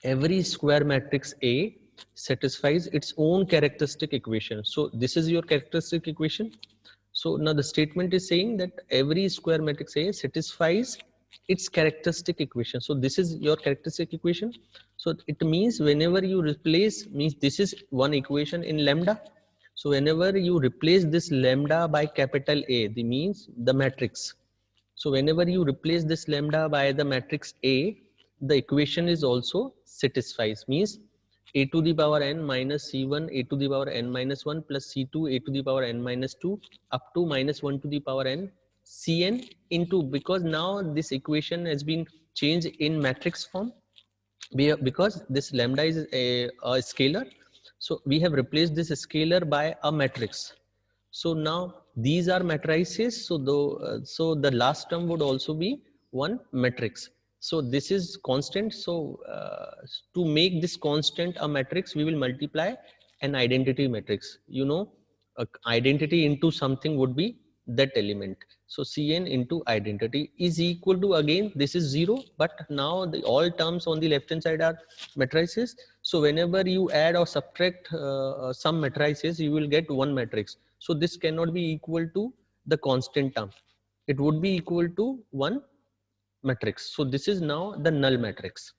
Every square matrix A satisfies its own characteristic equation. So this is your characteristic equation. So now the statement is saying that every square matrix A satisfies its characteristic equation. So this is your characteristic equation. So it means whenever you replace, means this is one equation in lambda. So whenever you replace this lambda by capital A, the means the matrix. So whenever you replace this lambda by the matrix A, the equation is also satisfies, means a to the power n minus c1 a to the power n minus 1 plus c2 a to the power n minus 2 up to minus 1 to the power n cn into, because now this equation has been changed in matrix form because this lambda is a scalar. So we have replaced this scalar by a matrix. So now these are matrices. So so the last term would also be one matrix. So this is constant. So to make this constant a matrix, we will multiply an identity matrix. You know, identity into something would be that element. So Cn into identity is equal to, again this is 0, but now the all terms on the left hand side are matrices. So whenever you add or subtract some matrices, you will get one matrix. So this cannot be equal to the constant term. It would be equal to one matrix. So this is now the null matrix.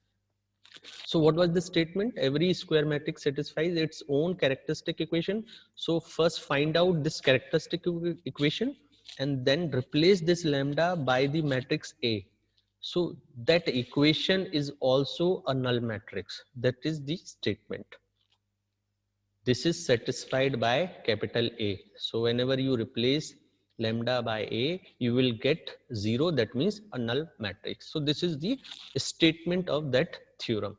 So what was the statement? Every square matrix satisfies its own characteristic equation. So first find out this characteristic equation and then replace this lambda by the matrix A. So that equation is also a null matrix. That is the statement. This is satisfied by capital A. So whenever you replace lambda by A, you will get 0. That means a null matrix. So this is the statement of that theorem,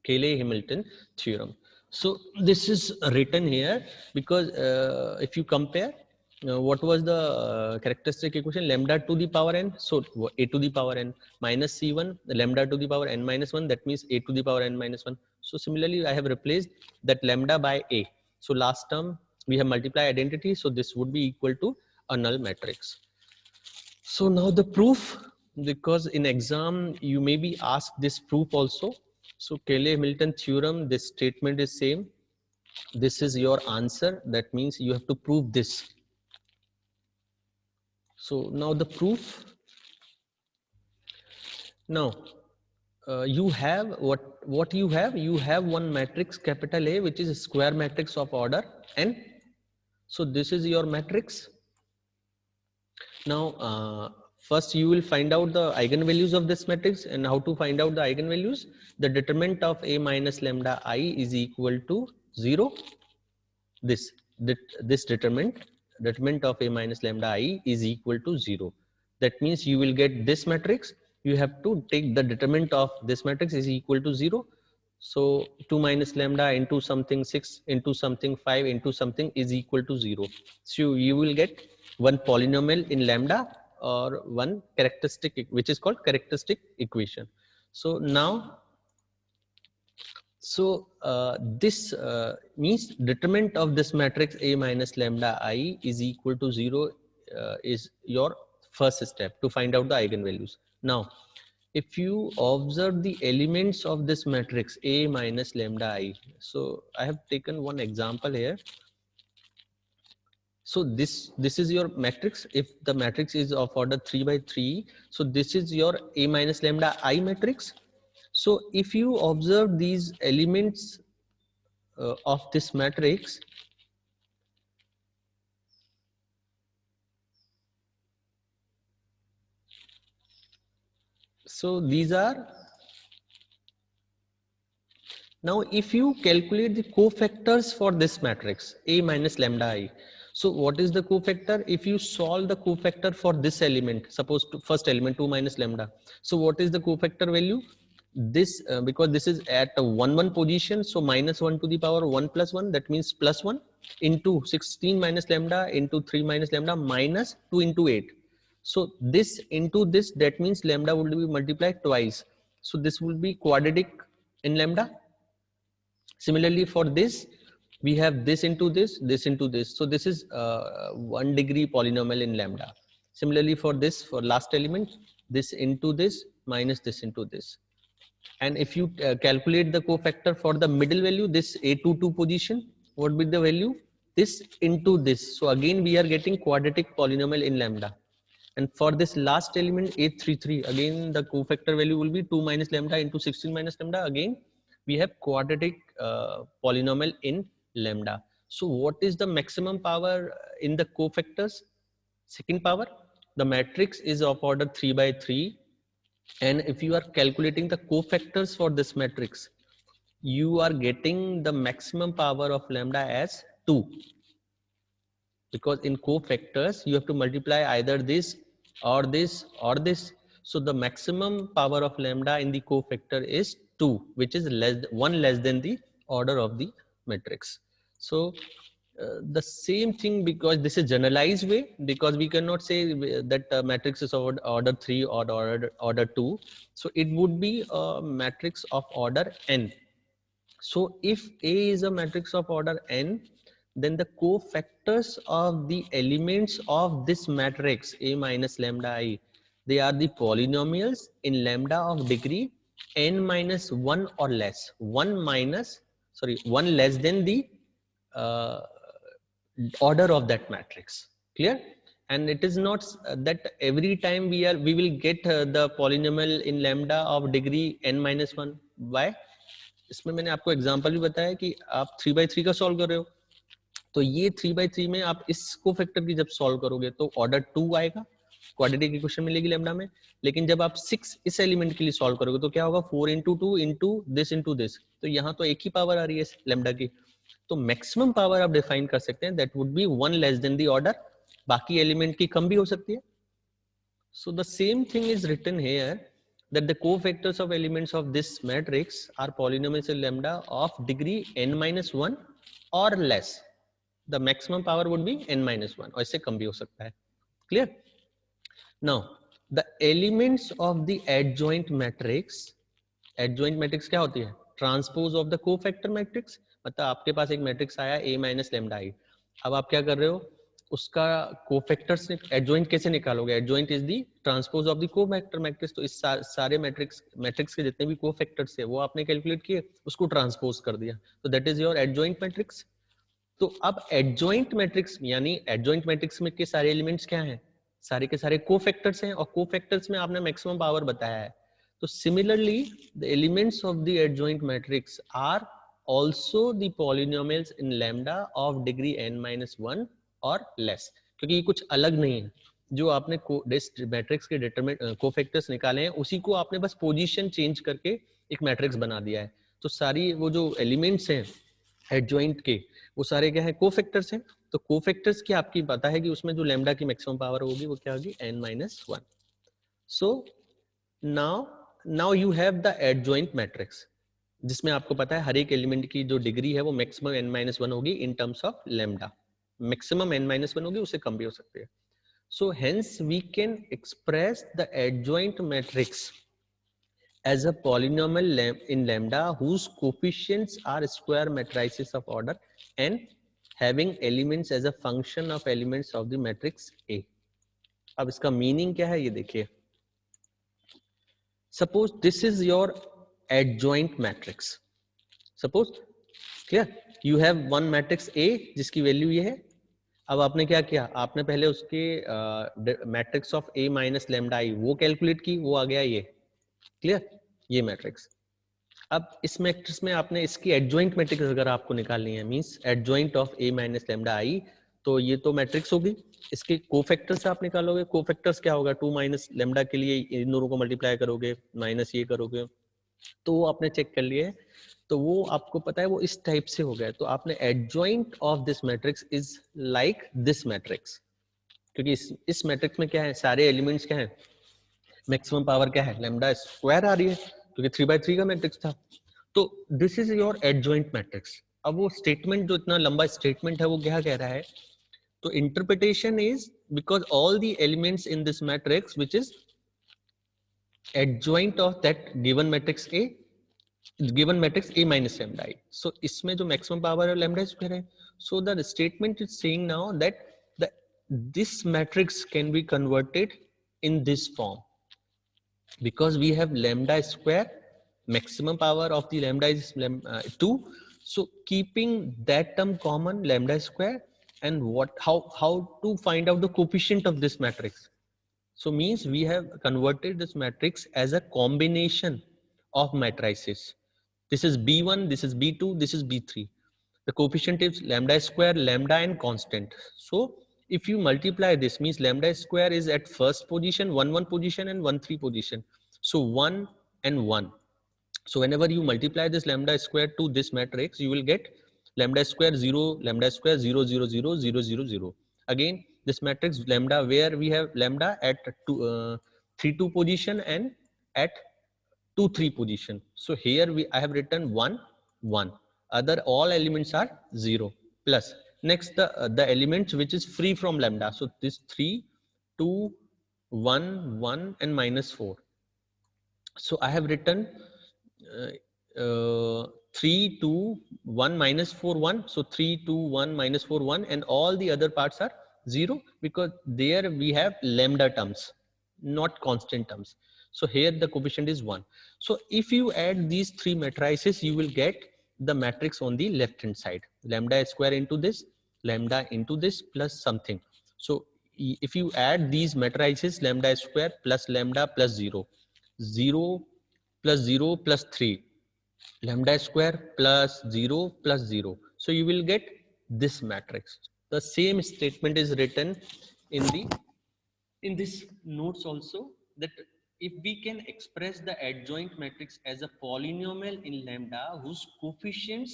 Cayley-Hamilton theorem. So this is written here because if you compare, what was the characteristic equation? Lambda to the power n. So a to the power n minus c1, lambda to the power n minus 1. That means a to the power n minus 1. So similarly, I have replaced that lambda by a. So last term we have multiplied identity. So this would be equal to a null matrix. So now the proof, because in exam you may be asked this proof also. So Cayley-Hamilton theorem, this statement is same. This is your answer. That means you have to prove this. So now the proof. Now you have what you have. You have one matrix capital A, which is a square matrix of order n. So this is your matrix. Now first you will find out the eigenvalues of this matrix. And how to find out the eigenvalues? The determinant of A minus lambda I is equal to 0. This determinant of A minus lambda I is equal to 0. That means you will get this matrix. You have to take the determinant of this matrix is equal to 0. So 2 minus lambda into something 6 into something 5 into something is equal to 0. So you will get one polynomial in lambda or one characteristic, which is called characteristic equation. So now So this means determinant of this matrix A minus lambda I is equal to 0 is your first step to find out the eigenvalues. Now if you observe the elements of this matrix A minus lambda I, so I have taken one example here. So this is your matrix. If the matrix is of order 3 by 3, so this is your A minus lambda I matrix. So if you observe these elements of this matrix, so these are, now if you calculate the cofactors for this matrix A minus lambda I, so what is the cofactor? If you solve the cofactor for this element, suppose first element 2 minus lambda, so what is the cofactor value? This because this is at a 1 1 position, so minus 1 to the power 1 plus 1, that means plus 1 into 16 minus lambda into 3 minus lambda minus 2 into 8. So this into this, that means lambda will be multiplied twice, so this will be quadratic in lambda. Similarly for this, we have this into this, this into this, so this is 1 degree polynomial in lambda. Similarly for this, for last element, this into this minus this into this. And if you calculate the cofactor for the middle value, this A22 position, what will be the value? This into this. So again we are getting quadratic polynomial in lambda. And for this last element A33, again the cofactor value will be 2 minus lambda into 16 minus lambda. Again we have quadratic polynomial in lambda. So what is the maximum power in the cofactors? Second power. The matrix is of order 3 by 3. And if you are calculating the cofactors for this matrix, you are getting the maximum power of lambda as 2. Because in cofactors, you have to multiply either this or this or this. So the maximum power of lambda in the cofactor is 2, which is one less than the order of the matrix. So the same thing, because this is generalized way, because we cannot say that matrix is of order 3 or order 2. So it would be a matrix of order n. So if A is a matrix of order n, then the cofactors of the elements of this matrix A minus lambda I, they are the polynomials in lambda of degree n minus 1 or less. 1 less than the uh, order of that matrix. Clear? And it is not that every time we will get the polynomial in lambda of degree n minus 1. Why? इसमें मैंने आपको example भी बताया कि आप 3/3 का solve कर रहे हो, तो ये 3/3 में आप इस कोफैक्टर की जब सॉल्व करोगे तो ऑर्डर 2 आएगा, क्वाड्रेटिक इक्वेशन मिलेगी लैम्डा में. लेकिन जब आप 6 इस एलिमेंट के लिए सॉल्व करोगे तो क्या होगा, 4 into 2 into this, तो यहाँ तो एक ही पावर आ रही है लैम्डा की. तो मैक्सिमम पावर आप डिफाइन कर सकते हैं, that would be 1 less than the order. बाकी एलिमेंट की कम भी हो सकती है. So the same thing is written here, that the cofactors of elements of this matrix are polynomials in lambda of degree n minus 1 or less. The maximum power would be n minus 1, और इससे कम भी हो सकता है. Clear? Now the elements of the adjoint matrix क्या होती है? Transpose of the cofactor matrix. मतलब आपके पास एक मैट्रिक्स आया A minus lambda I. अब आप क्या कर रहे हो, उसका कोफैक्टर्स एडजॉइंट कैसे निकालोगे? Adjoint is the transpose of the cofactor matrix. तो इस सारे मैट्रिक्स के जितने भी कोफैक्टर्स है वो आपने कैलकुलेट किए, उसको ट्रांसपोज कर दिया, तो that is your adjoint matrix. तो अब एडजॉइंट मैट्रिक्स यानी एडजॉइंट मैट्रिक्स में के सारे एलिमेंट्स क्या हैं? सारे के सारे कोफैक्टर्स हैं, और कोफैक्टर्स में आपने मैक्सिमम पावर बताया है. तो similarly the elements of the adjoint matrix are also the polynomials in lambda of degree n minus 1 और लेस, क्योंकि ये कुछ अलग नहीं है. जो आपने मैट्रिक्स के डिटरमिनेंट कोफैक्टर्स निकाले हैं, उसी को आपने बस पोजीशन चेंज करके एक मैट्रिक्स बना दिया है. तो सारी वो जो एलिमेंट्स हैं एडजॉइंट के, वो सारे क्या है, कोफैक्टर्स हैं. तो कोफैक्टर्स की आपकी पता है कि उसमें जो लैम्डा की मैक्सिमम पावर होगी वो क्या होगी, n minus 1. So now you have the adjoint matrix, जिसमें आपको पता है हर एक एलिमेंट की जो डिग्री है वो मैक्सिमम n minus 1 होगी in terms of lambda. Maximum n minus 1 होगी, उससे कम भी हो सकती है. So hence we can express the adjoint matrix as a polynomial in lambda whose coefficients are square matrices of order and having elements as a function of elements of the matrix A. अब इसका meaning क्या है ये देखिए. Suppose this is your adjoint matrix. Suppose clear, you have one matrix A जिसकी value ये है. अब आपने क्या किया, आपने पहले उसके matrix of A minus lambda I वो कैलकुलेट की, वो आ गया ये. क्लियर, ये मैट्रिक्स. अब इस मैट्रिक्स में आपने इसकी एडजॉइंट मैट्रिक्स अगर आपको निकालनी है, means adjoint of A minus lambda I, तो ये तो मैट्रिक्स होगी. इसके कोफैक्टर्स आप निकालोगे. कोफैक्टर्स क्या होगा, 2 माइनस लेमडा के लिए इन दोनों को मल्टीप्लाई करोगे, माइनस ये करोगे, तो वो आपने चेक कर लिए. तो वो आपको पता है वो इस टाइप से हो गया. तो आपने adjoint of this matrix is like this matrix, क्योंकि इस मैट्रिक्स में क्या है, सारे एलिमेंट्स क्या है, मैक्सिमम पावर क्या है, लैम्डा स्क्वायर आ रही है, क्योंकि 3/3 का मैट्रिक्स था. तो this is your adjoint matrix. अब वो स्टेटमेंट जो इतना लंबा स्टेटमेंट है वो क्या कह रहा है, तो interpretation is because all the elements in this matrix which is adjoint of that given matrix A, given matrix A minus lambda I. So इसमें जो maximum power है lambda square है. So the statement is saying now that this matrix can be converted in this form because we have lambda square, maximum power of the lambda is 2. So keeping that term common, lambda square, and how to find out the coefficient of this matrix. So means we have converted this matrix as a combination of matrices. This is B1, this is B2, this is B3. The coefficient is lambda square, lambda and constant. So if you multiply this, means lambda square is at first position, 1 1 position and 1 3 position. So 1 and 1. So whenever you multiply this lambda square to this matrix, you will get lambda square 0, lambda square 0 0 0 0 0 0. Again this matrix lambda where we have lambda at 3 2 position and at 2 3 position. So here I have written 1 1. Other all elements are 0 plus. Next the elements which is free from lambda. So this 3 2 1 1 and minus 4. So I have written 3 2 1 minus 4 1. So 3 2 1 minus 4 1, and all the other parts are 0 because there we have lambda terms, not constant terms. So here the coefficient is 1. So if you add these three matrices, you will get the matrix on the left hand side, lambda square into this, lambda into this plus something. So if you add these matrices, lambda square plus lambda plus 0, 0 plus 0 plus 3, lambda square plus 0 plus 0. So you will get this matrix. The same statement is written in this notes also, that if we can express the adjoint matrix as a polynomial in lambda whose coefficients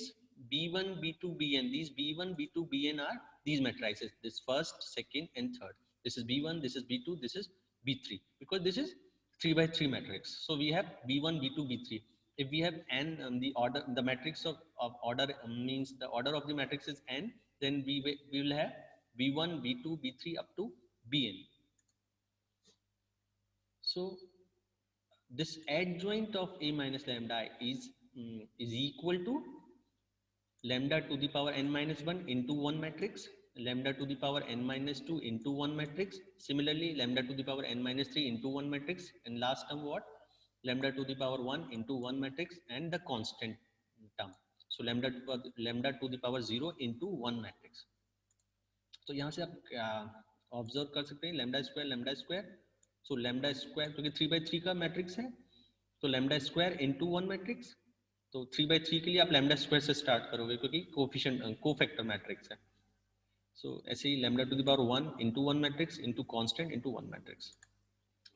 b1 b2 bn, these b1 b2 bn are these matrices, this first, second and third. This is b1, this is b2, this is b3, because this is 3/3 matrix. So we have b1 b2 b3. If we have n, the order, the matrix of order means the order of the matrix is n, then we will have b1 b2 b3 up to bn. So this adjoint of A minus lambda is equal to lambda to the power n minus 1 into 1 matrix, lambda to the power n minus 2 into 1 matrix. Similarly, lambda to the power n minus 3 into 1 matrix, and last term what? Lambda to the power 1 into 1 matrix and the constant term. So lambda to the power 0 into 1 matrix. तो यहाँ से आप observe कर सकते हैं lambda square. सो lambda square क्योंकि 3/3 का matrix है, तो लैम्डा स्क्वायर इनटू 1 मैट्रिक्स. तो 3/3 के लिए आप लैम्डा स्क्वायर से स्टार्ट करोगे क्योंकि कोफिशिएंट कोफैक्टर मैट्रिक्स है. सो ऐसे ही lambda to the power 1 into 1 matrix into constant into 1 matrix.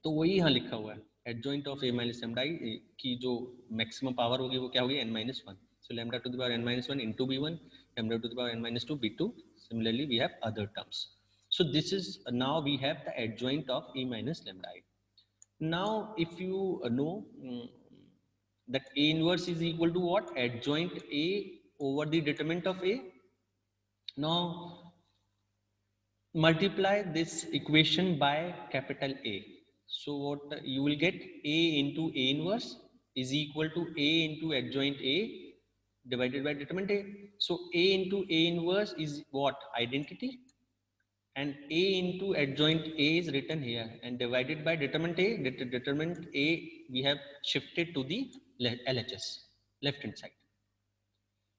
तो वही यहाँ लिखा हुआ है, adjoint of A minus lambda I की जो मैक्सिमम पावर होगी वो क्या होगी, n minus 1. So lambda to the power n minus 1 into b1, lambda to the power n minus 2 b2. Similarly, we have other terms. So this is now we have the adjoint of A minus lambda I. Now, if you know that A inverse is equal to what? Adjoint A over the determinant of A. Now, multiply this equation by capital A. So what you will get, A into A inverse is equal to A into adjoint A divided by determinant A. So A into A inverse is what? Identity. And A into adjoint A is written here and divided by determinant A. Determinant A we have shifted to the LHS, left hand side.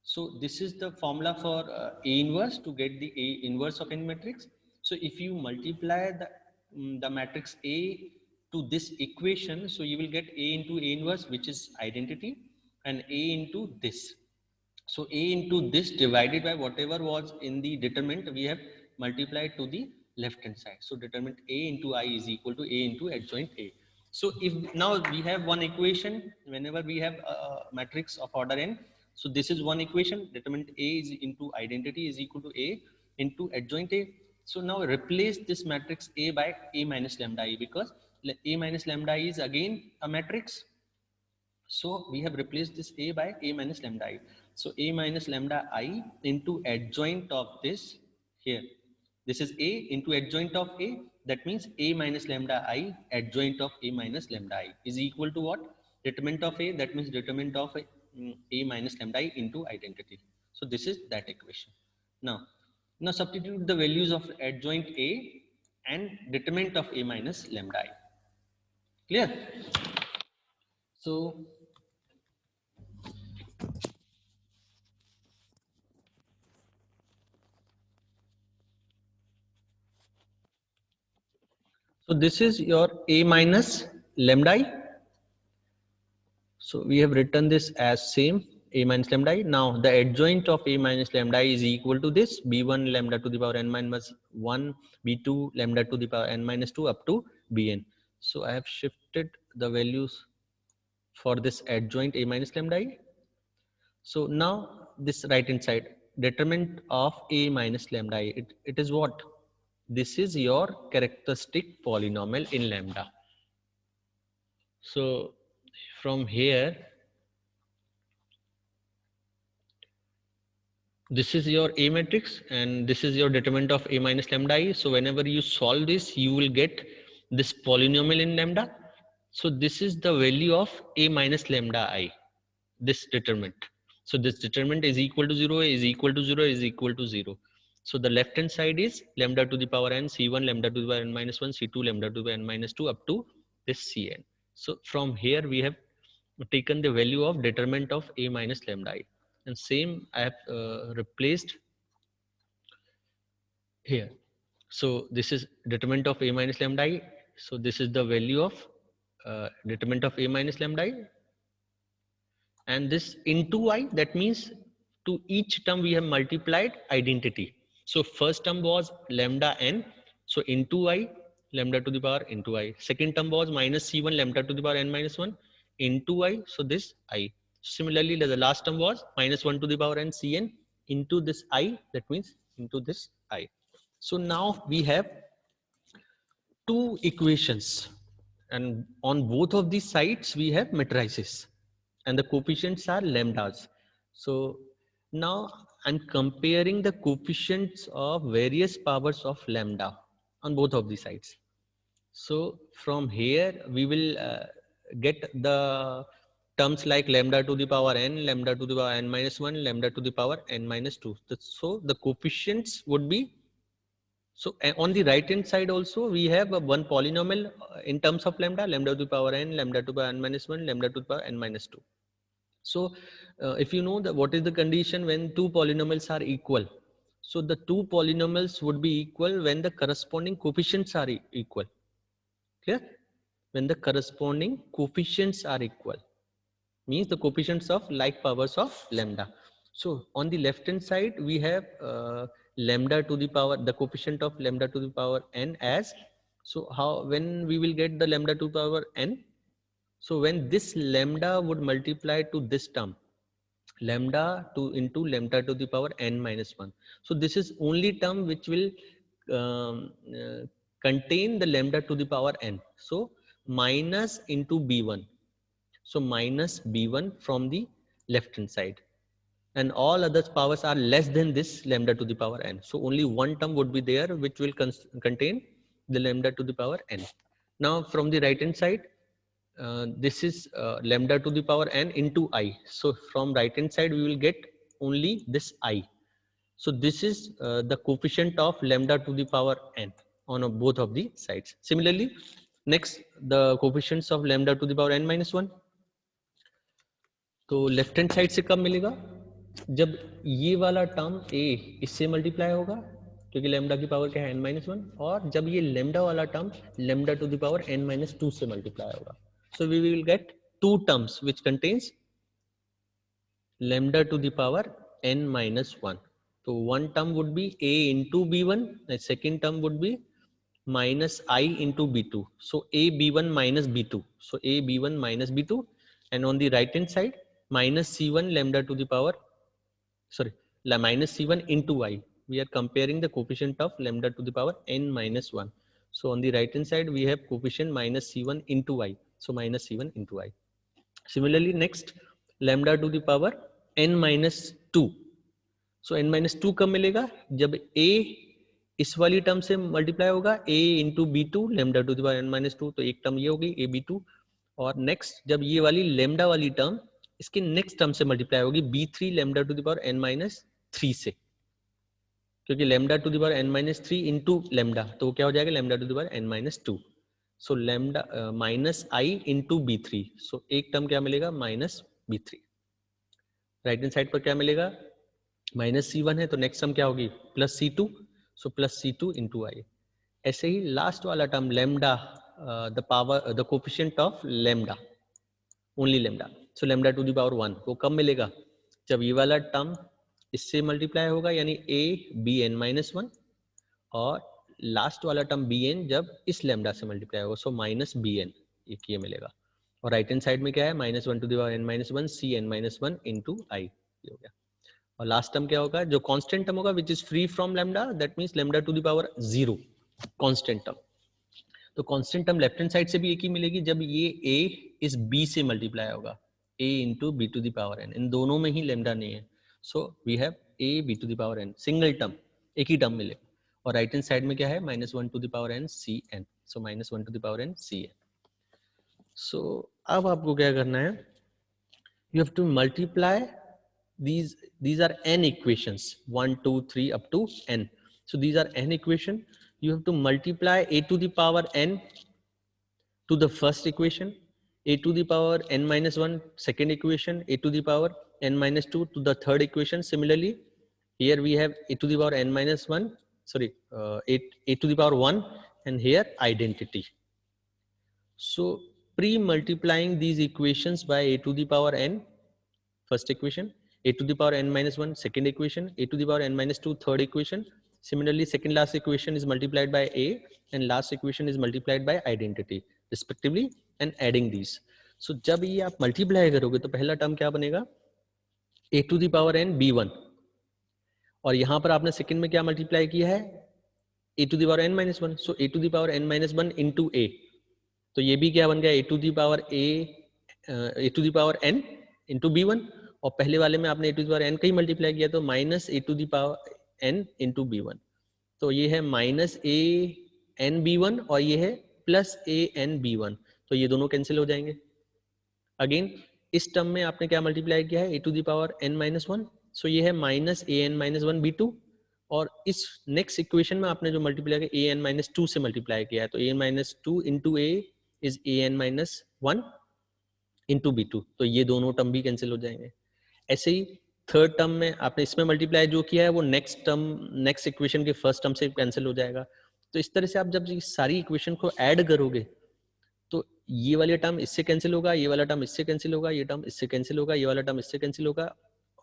So this is the formula for A inverse to get the A inverse of any matrix. So if you multiply the matrix A to this equation, so you will get A into A inverse, which is identity, and A into this. So A into this divided by whatever was in the determinant, we have multiplied to the left hand side. So determinant A into I is equal to A into adjoint A. So if now we have one equation, whenever we have a matrix of order n, so this is one equation, determinant A is into identity is equal to A into adjoint A. So now replace this matrix A by A minus lambda I, because A minus lambda I is again a matrix. So we have replaced this A by A minus lambda I. So A minus lambda I into adjoint of this here. This is A into adjoint of A. That means A minus lambda I adjoint of A minus lambda I is equal to what? Determinant of A. That means determinant of A minus lambda I into identity. So this is that equation. Now substitute the values of adjoint A and determinant of A minus lambda I. Clear? So this is your A minus lambda I. So we have written this as same A minus lambda I. Now the adjoint of A minus lambda I is equal to this B1 lambda to the power n minus 1, B2 lambda to the power n minus 2 up to Bn. So I have shifted the values for this adjoint A minus lambda I. So now this right hand side, determinant of A minus lambda I, it is what? This is your characteristic polynomial in lambda. So from here, this is your A matrix and this is your determinant of A minus lambda I. So whenever you solve this, you will get this polynomial in lambda. So this is the value of A minus lambda I, this determinant. So this determinant is equal to 0, is equal to 0, is equal to 0. So the left hand side is lambda to the power n, C1 lambda to the power n minus 1, C2 lambda to the power n minus 2 up to this Cn. So from here we have taken the value of determinant of A minus lambda I. And same I have replaced here. So this is determinant of A minus lambda I. So this is the value of determinant of A minus lambda I. And this into I, that means to each term we have multiplied identity. So first term was lambda n. So into I, lambda to the power into I. Second term was minus C1 lambda to the power n minus 1 into I. So this I. Similarly, the last term was minus 1 to the power n Cn into this I. That means into this I. So now we have two equations, and on both of these sides we have matrices and the coefficients are lambdas. So now I'm comparing the coefficients of various powers of lambda on both of the sides. So from here we will get the terms like lambda to the power n, lambda to the power n minus 1, lambda to the power n minus 2. So the coefficients would be, so on the right hand side also we have one polynomial in terms of lambda, lambda to the power n, lambda to the power n minus 1, lambda to the power n minus 2. So if you know that what is the condition when two polynomials are equal, so the two polynomials would be equal when the corresponding coefficients are equal. Clear? When the corresponding coefficients are equal, means the coefficients of like powers of lambda. So on the left hand side we have lambda to the power, the coefficient of lambda to the power n as, so how, when we will get the lambda to the power n, so when this lambda would multiply to this term, lambda to into lambda to the power n minus 1. So this is only term which will contain the lambda to the power n. So minus into b1. So minus b1 from the left hand side. And all other powers are less than this lambda to the power n. So only one term would be there which will contain the lambda to the power n. Now from the right hand side, this is lambda to the power n into I. So from right hand side we will get only this I. So this is the coefficient of lambda to the power n on both of the sides. Similarly, next the coefficients of lambda to the power n minus 1. तो left hand side से कब मिलेगा? जब ये वाला term a इससे multiply होगा, क्योंकि लेमडा की पावर क्या है n माइनस 1, और जब ये लेमडा वाला term lambda to the power n minus 2 से मल्टीप्लाई होगा. So we will get two terms which contains lambda to the power n minus 1. तो one term would be a into b1, the second term would be minus I into b2. So a b1 minus b2. So a b1 minus b2, and on the right hand side minus c1 lambda to the power, sorry, minus c1 into I. We are comparing the coefficient of lambda to the power n minus 1. So on the right hand side we have coefficient minus c1 into I. So minus c1 into I. Similarly, next lambda to the power n minus 2. So n minus 2 कब मिलेगा? जब a इस वाली term से multiply होगा, a into B two lambda to the power n minus 2. तो एक term ये होगी a b2, और नेक्स्ट जब ये वाली लेमडा वाली टर्म इसके नेक्स्ट टर्म से मल्टीप्लाई होगी b3 lambda to the power n minus 3 से, क्योंकि lambda to the power n minus 3 into lambda, तो क्या हो जाएगा lambda to the power n minus 2. So lambda minus I into b3. सो एक टर्म क्या मिलेगा? Minus b3. Right hand side पर क्या मिलेगा? माइनस c1 है, तो नेक्स्ट टर्म क्या होगी? Plus c2. So plus c2 into I. ऐसे ही लास्ट वाला term lambda, the power the coefficient of lambda, only lambda, so lambda to the power 1, वो कब मिलेगा? जब ये वाला टर्म इससे मल्टीप्लाई होगा, यानी a bn माइनस 1, और लास्ट वाला टर्म bn जब इस लेमडा से मल्टीप्लाई होगा, सो माइनस bn, एक ये मिलेगा. और राइट हैंड साइड में क्या है? Minus 1 to the power n minus 1 cn minus 1 into I, ये हो गया. और लास्ट टर्म क्या होगा? जो कांस्टेंट टर्म होगा which is free from lambda, that means lambda to the power 0, constant term. तो constant term left hand side से भी एक ही मिलेगी जब ये a इस b से मल्टीप्लाई होगा, a into B to the power n. इन दोनों में ही लैम्डा नहीं है, so we have a b to the power n, single term, एक ही टर्म मिलेगा. और राइट हैंड साइड में क्या है? Minus 1 to the power n cn. So minus 1 to the power n cn. So अब आपको क्या करना है? You have to multiply these are n equations, 1 2 3 up to n. So these are n equation. You have to multiply a to the power n to the first equation, a to the power n minus 1 second equation, a to the power n minus 2 to the third equation. Similarly, here we have a to the power n minus 1, sorry, a to the power 1, and here identity. So pre-multiplying these equations by a to the power n first equation, a to the power n minus 1 second equation, a to the power n minus 2 third equation. Similarly, second last equation is multiplied by a and last equation is multiplied by identity respectively, and adding these. So जब ये आप multiply करोगे तो पहला term क्या बनेगा? a to the power n b1, और यहाँ पर आपने सेकंड में क्या मल्टीप्लाई किया है? a to the power n minus 1. So a to the power n minus 1 into a, तो ये भी क्या बन गया? a to the power a to the power n into b1, और पहले वाले में आपने a to the power n का ही मल्टीप्लाई किया, तो minus a to the power n into b1. तो ये है माइनस a n b1 और ये है प्लस a n b1, तो ये दोनों कैंसिल हो जाएंगे. अगेन इस टर्म में आपने क्या मल्टीप्लाई किया है? a to the power n minus 1. सो ये है minus a n minus 1 b2, और इस नेक्स्ट इक्वेशन में आपने जो मल्टीप्लाई किया a n minus 2 से मल्टीप्लाई किया है, तो a n minus 2 into a is a n minus 1 into b2, तो ये दोनों टर्म भी कैंसिल हो जाएंगे. ऐसे ही थर्ड टर्म में आपने इसमें मल्टीप्लाई जो किया है वो नेक्स्ट टर्म, नेक्स्ट इक्वेशन के फर्स्ट टर्म से कैंसिल हो जाएगा. तो इस तरह से आप जब सारी इक्वेशन को ऐड करोगे तो ये वाला टर्म इससे कैंसिल होगा, ये वाला टर्म इससे कैंसिल होगा, ये टर्म इससे कैंसिल होगा, ये वाला टर्म इससे कैंसिल होगा,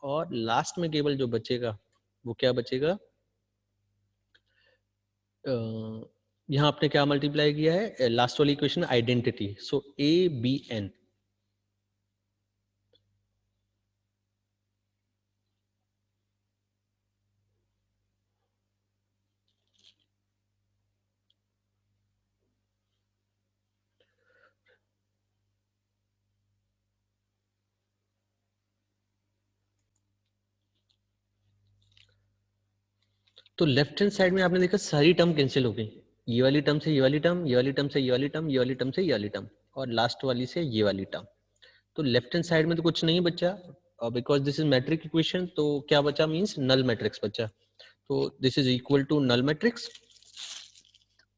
और लास्ट में केवल जो बचेगा वो क्या बचेगा? यहाँ आपने क्या मल्टीप्लाई किया है? लास्ट वाली equation identity. So A B n, तो लेफ्ट हैंड साइड में आपने देखा सारी टर्म कैंसिल हो गई. ये वाली टर्म से ये वाली टर्म, ये वाली टर्म से ये वाली टर्म, ये वाली टर्म से ये वाली टर्म. और लास्ट वाली से ये वाली टर्म। तो लेफ्ट हैंड साइड में तो कुछ नहीं बचा, because this is matrix equation, तो क्या बचा मीन्स नल मैट्रिक्स बचा। तो this is equal to null matrix.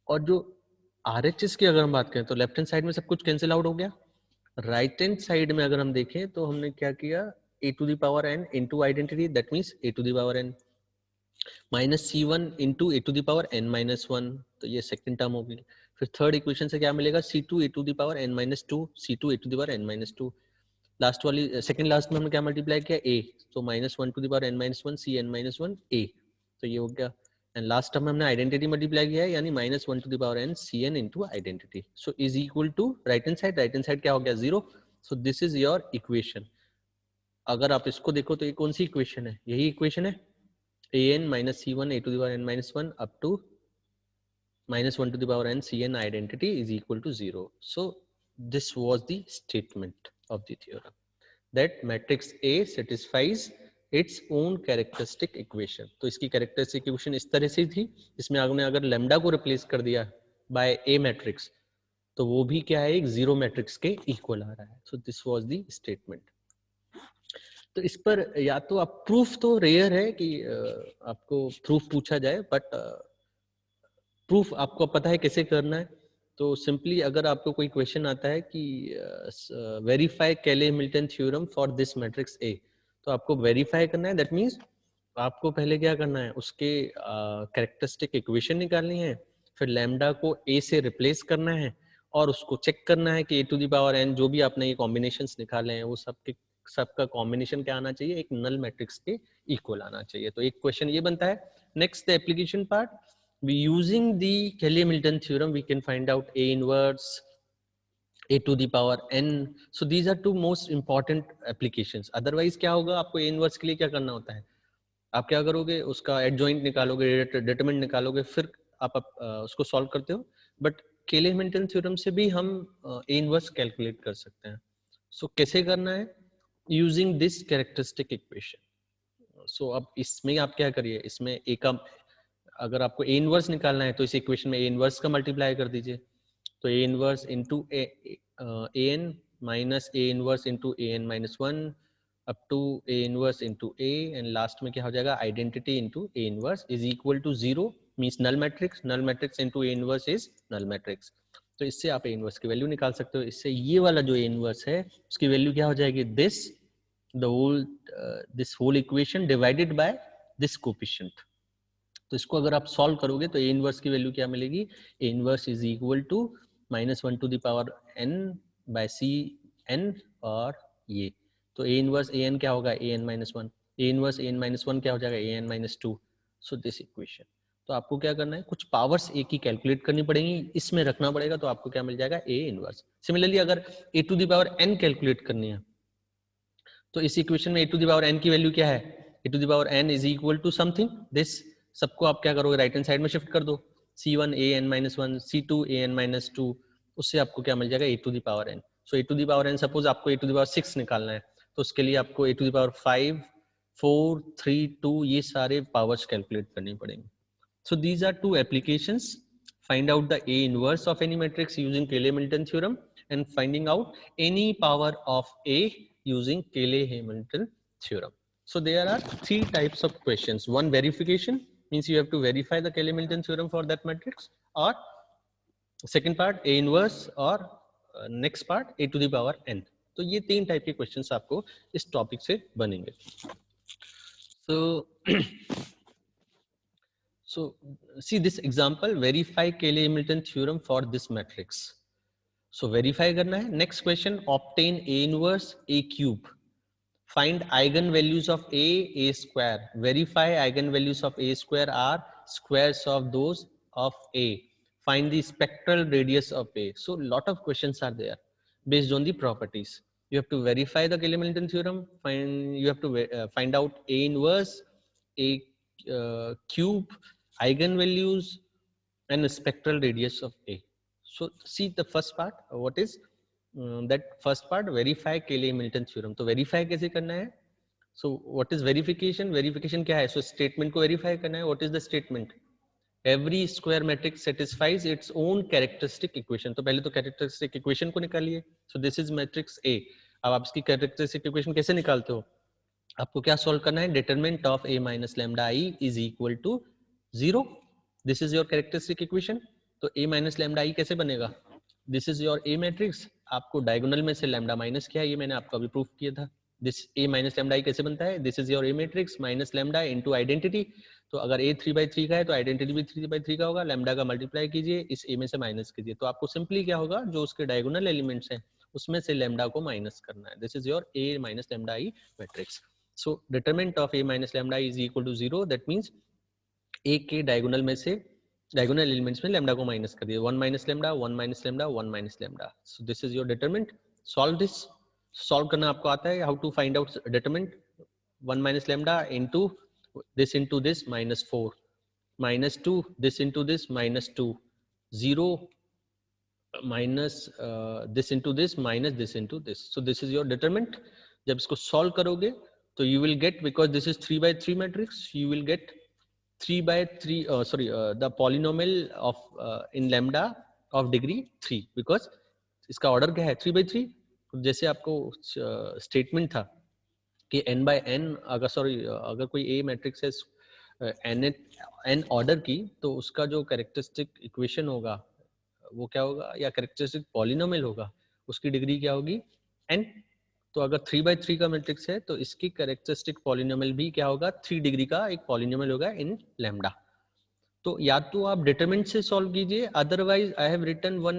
और जो RHS की अगर हम बात करें तो लेफ्ट हैंड साइड में सब कुछ कैंसिल आउट हो गया। राइट हैंड साइड में अगर हम देखें तो हमने क्या किया, a to the power n into identity, that means a to the power n minus C1 into a to the power n minus 1, तो ये सेकंड टर्म होगी। फिर थर्ड इक्वेशन से क्या मिलेगा, C2 a to the power n minus 2, C2 a to the power n minus 2। Last वाली second last में हमने क्या मल्टीप्लाई किया, a, तो minus 1 to the power n minus 1 Cn minus 1 a, तो ये हो गया। एंड लास्ट टर्म में हमने आइडेंटिटी मल्टीप्लाई किया है, यानी minus 1 to the power n Cn into identity, so is equal to right hand side क्या हो गया 0। So this is your equation. अगर आप इसको देखो तो ये कौन सी इक्वेशन है, यही इक्वेशन है, an minus C1 a to the power n minus 1 up to minus 1 to the power n Cn identity is equal to 0. So this was the statement of the theorem that matrix A satisfies its own characteristic equation. तो इसकी characteristic equation इस तरह से थी, इसमें आपने अगर lambda को replace कर दिया by A matrix तो वो भी क्या है, एक जीरो मैट्रिक्स के इक्वल आ रहा है। So this was the statement. तो इस पर या तो आप प्रूफ, तो रेयर है कि आपको प्रूफ पूछा जाए, बट प्रूफ आपको पता है कैसे करना है। तो सिंपली अगर आपको कोई क्वेश्चन आता है कि वेरीफाई केले Hamilton theorem for this matrix A, तो आपको वेरीफाई करना है, दैट मींस आपको पहले क्या करना है, उसके कैरेक्टरिस्टिक इक्वेशन निकालनी है, फिर लैम्डा को ए से रिप्लेस करना है और उसको चेक करना है कि ए टू द पावर एन जो भी आपने ये कॉम्बिनेशंस निकाले हैं वो सबका कॉम्बिनेशन क्या आना चाहिए, एक नल मैट्रिक्स के इक्वल आना चाहिए। तो एक क्वेश्चन ये बनता है। Next the application part, we using the Cayley-Hamilton theorem we can find out A inverse, A to the power n. So these are two most important applications. Otherwise क्या होगा, आपको A inverse के लिए क्या करना होता है, आप क्या करोगे, उसका एडजॉइंट निकालोगे, डिटरमिनेंट निकालोगे, फिर आप उसको सॉल्व करते हो। बट केले-हैमिल्टन थ्योरम से भी हम A inverse कैलकुलेट कर सकते हैं। सो कैसे करना है, यूजिंग दिस कैरेक्टरिस्टिक इक्वेशन। सो अब इसमें आप क्या करिए, इसमें ए का अगर आपको ए इनवर्स निकालना है तो इस इक्वेशन में ए इनवर्स का मल्टीप्लाई कर दीजिए, तो A inverse into A N minus A inverse into A N minus 1 up to A inverse into A, and last में क्या हो जाएगा, identity into A inverse is equal to 0, means null matrix into A inverse is null matrix. तो इससे आप ए inverse की value निकाल सकते हो। इससे ये वाला जो ए इनवर्स है उसकी वैल्यू क्या हो जाएगी, this whole equation divided by this coefficient. तो इसको अगर आप सॉल्व करोगे तो ए इनवर्स की वैल्यू क्या मिलेगी, A inverse is equal to minus 1 to the power n by C N, और ये तो ए इनवर्स ए एन क्या होगा, A N minus 1, A inverse A N minus 1 क्या हो जाएगा, A N minus 2। So this equation, तो आपको क्या करना है, कुछ पावर्स ए की कैलकुलेट करनी पड़ेगी, इसमें रखना पड़ेगा, तो आपको क्या मिल जाएगा, ए इनवर्स। सिमिलरली अगर A to the power n calculate करनी है तो इस इक्वेशन में A to the power n की वैल्यू क्या है, A to the power n is equal to something this, सबको आप क्या करोगे, राइट हैंड साइड में शिफ्ट कर दो, C1 a n minus 1 C2 a n minus 2, उससे आपको क्या मिल जाएगा, A to the power n। So A to the power n suppose आपको ए टू द पावर 6 निकालना है, तो उसके लिए आपको ए टू द पावर 5 4 3 2 ये सारे पावर्स कैलकुलेट करनी पड़ेंगे। So these are two applications, find out the A inverse of any matrix using Cayley-Hamilton theorem and finding out any power of A using Cayley-Hamilton theorem. So there are three types of questions. One, verification, means you have to verify the Cayley-Hamilton theorem for that matrix, or second part A inverse, or next part A to the power n. तो ये तीन type के questions आपको इस topic से बनेंगे। So see this example, verify Cayley-Hamilton theorem for this matrix. So verify करना है। Next question, obtain A inverse A cube. Find eigenvalues of A square. Verify eigenvalues of A square are squares of those of A. Find the spectral radius of A. So lot of questions are there based on the properties. You have to verify the Cayley-Hamilton theorem. You have to find out A inverse, A cube, eigenvalues, and the spectral radius of A. So see the first part, what is that first part, verify Cayley-Hamilton theorem. तो verify कैसे करना है? So what is verification? Verification क्या है? So statement को verify करना है. What is the statement? Every square matrix satisfies its own characteristic equation. तो पहले तो कैरेक्टरिस्टिक इक्वेशन को निकालिए। सो दिस इज मैट्रिक्स ए। अब आप इसकी कैरेक्टरिस्टिक इक्वेशन कैसे निकालते हो? आपको क्या सॉल्व करना है? Determinant of a minus lambda I is equal to 0। This is your characteristic equation. तो a माइनस लैम्डा आई कैसे बनेगा? This is your a matrix, आपको डायगोनल में से लैम्डा माइनस किया, ये मैंने आपको अभी प्रूफ किया था। This a minus lambda I कैसे बनता है? This is your a matrix minus lambda into identity. तो अगर a 3/3 का है तो आइडेंटिटी भी 3/3 का होगा। लैम्डा का मल्टीप्लाई कीजिए, इस a में से माइनस कीजिए, तो आपको सिंपली क्या होगा, जो उसके डायगोनल एलिमेंट्स हैं उसमें से लैम्डा को माइनस करना है। This is your a minus lambda I matrix. So determinant of a minus lambda is equal to 0. That means a के डायगोनल में से डायगोनल एलिमेंट्स में लैम्डा को माइनस कर दिया। 1 minus lambda 1 minus lambda 1 minus lambda. So this is your determinant. Solve this. Solve करना आपको आता है। How to find out determinant? 1 minus lambda into this minus 4 minus 2 this into this minus 2 0 minus this into this minus this into this. So this is your determinant. जब इसको solve करोगे तो you will get, because this is 3/3 matrix, you will get 3/3 the polynomial of in lambda of degree 3, because इसका order क्या है? 3/3। जैसे आपको statement था कि n/n, अगर कोई a मैट्रिक्स है n ऑर्डर की, तो उसका जो कैरेक्टरिस्टिक इक्वेशन होगा वो क्या होगा, या कैरेक्टरिस्टिक पॉलिनोमियल होगा, उसकी डिग्री क्या होगी? n। तो अगर 3/3 का मैट्रिक्स है तो इसकी कैरेक्टरिस्टिक पॉलिनोमियल भी क्या होगा? 3 डिग्री का एक पॉलिनोमियल होगा इन लैम्डा। तो या तो आप डिटरमिनेंट से सॉल्व कीजिए, otherwise I have written one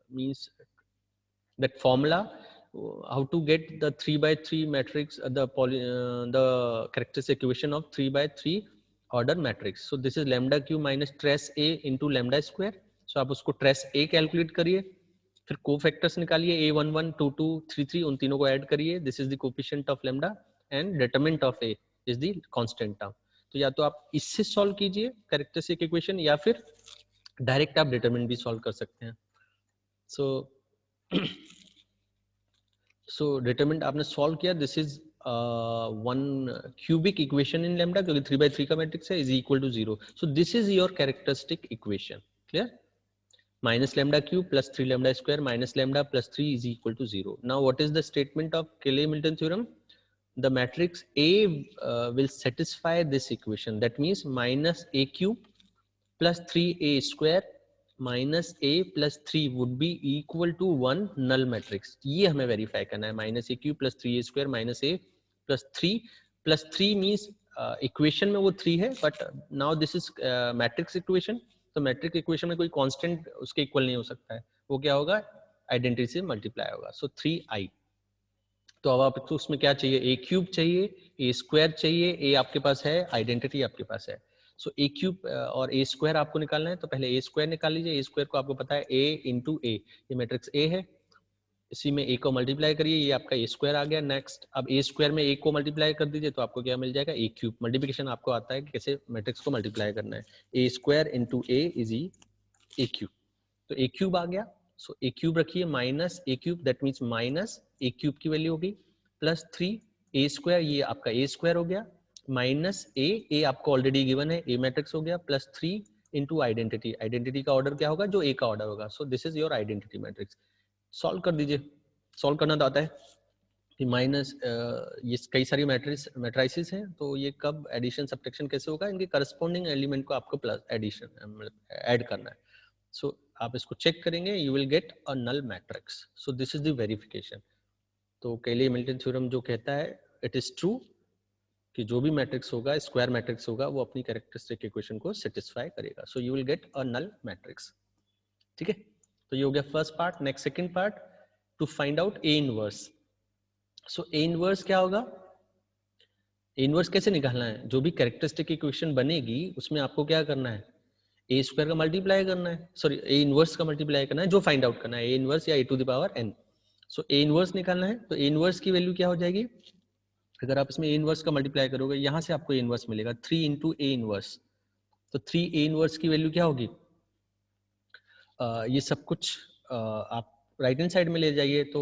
means that formula how to get the 3/3 matrix, the characteristic equation of 3/3 order matrix. So this is lambda q minus trace a into lambda square. So आप उसको trace a calculate करिए, फिर cofactors निकालिए a11 22 33, उन तीनों को add करिए। This is the coefficient of lambda and determinant of a is the constant term. तो या तो आप इससे सॉल्व कीजिए कैरेक्टरिस्टिक इक्वेशन, या फिर डायरेक्ट आप डिटरमिनेंट भी सॉल्व कर सकते हैं। सो डिटरमिनेंट आपने सॉल्व किया। This is one cubic equation in lambda, क्योंकि 3/3 का मैट्रिक्स है, is equal to 0। So this is your characteristic equation. Clear? minus lambda cube plus 3 lambda square minus lambda plus 3 is equal to 0. Now what is the statement of Cayley-Milton theorem? The matrix A will satisfy this equation. That means minus a cube plus 3a square minus a plus 3 would be equal to 1 null matrix. ये हमें verify करना है। minus a cube plus 3a square minus a plus 3 means equation में वो 3 है, but now this is matrix equation. तो matrix equation में कोई कांस्टेंट उसके इक्वल नहीं हो सकता है, वो क्या होगा? आइडेंटिटी से मल्टीप्लाई होगा। सो 3i। तो अब आपको उसमें क्या चाहिए? ए क्यूब चाहिए, ए स्क्वायर चाहिए, ए आपके पास है, आइडेंटिटी आपके पास है। सो ए क्यूब और ए स्क्वायर आपको निकालना है, तो पहले ए स्क्वायर निकाल लीजिए। ए स्क्वायर को आपको पता है a इंटू ए, ये मैट्रिक्स ए है, इसी में a को मल्टीप्लाई करिए, ये आपका a स्क्वायर आ गया। नेक्स्ट अब a स्क्वायर में a को मल्टीप्लाई कर दीजिए, तो आपको क्या मिल जाएगा? a cube. मल्टीप्लिकेशन आपको आता है कि कैसे मैट्रिक्स को मल्टीप्लाई करना है। a square into a is a cube. तो a क्यूब आ गया। सो a क्यूब रखिए minus a cube, that means minus a cube की वैल्यू होगी प्लस 3 a स्क्वायर, ये आपका a स्क्वायर हो गया, माइनस a आपको ऑलरेडी गिवन है, a मैट्रिक्स हो गया, प्लस 3 इंटू आइडेंटिटी। आइडेंटिटी का ऑर्डर क्या होगा? जो a का ऑर्डर होगा। सो this is your identity matrix. Solve कर दीजिए। सॉल्व करना तो आता है कि माइनस ये कई सारी मैट्रिसेस हैं, तो ये कब एडिशन सब्ट्रैक्शन कैसे होगा? इनके करस्पॉन्डिंग एलिमेंट को आपको प्लस एडिशन ऐड करना है। सो आप इसको चेक करेंगे, you will get a null matrix. So this is the verification. तो केली-मिल्टन थ्योरम जो कहता है, इट इज ट्रू कि जो भी मैट्रिक्स होगा, स्क्वायर मैट्रिक्स होगा, वो अपनी कैरेक्टरिस्टिक इक्वेशन को सेटिस्फाई करेगा। So you will get a null matrix. ठीक है, तो ये हो गया first part. Next second part, to find out A inverse. So A inverse क्या होगा? ए इनवर्स कैसे निकालना है? जो भी कैरेक्टरिस्टिक इक्वेशन बनेगी उसमें आपको क्या करना है? ए स्क्वायर का मल्टीप्लाई करना है, सॉरी ए इनवर्स का मल्टीप्लाई करना है, जो फाइंड आउट करना है, ए इनवर्स या A to the power N. So A inverse निकालना है, तो ए इनवर्स की वैल्यू क्या हो जाएगी? अगर आप इसमें ए इनवर्स का मल्टीप्लाई करोगे, यहाँ से आपको ए इनवर्स मिलेगा 3 इंटू ए इनवर्स। तो 3 ए इनवर्स की वैल्यू क्या होगी? ये सब कुछ आप राइट हैंड साइड में ले जाइए, तो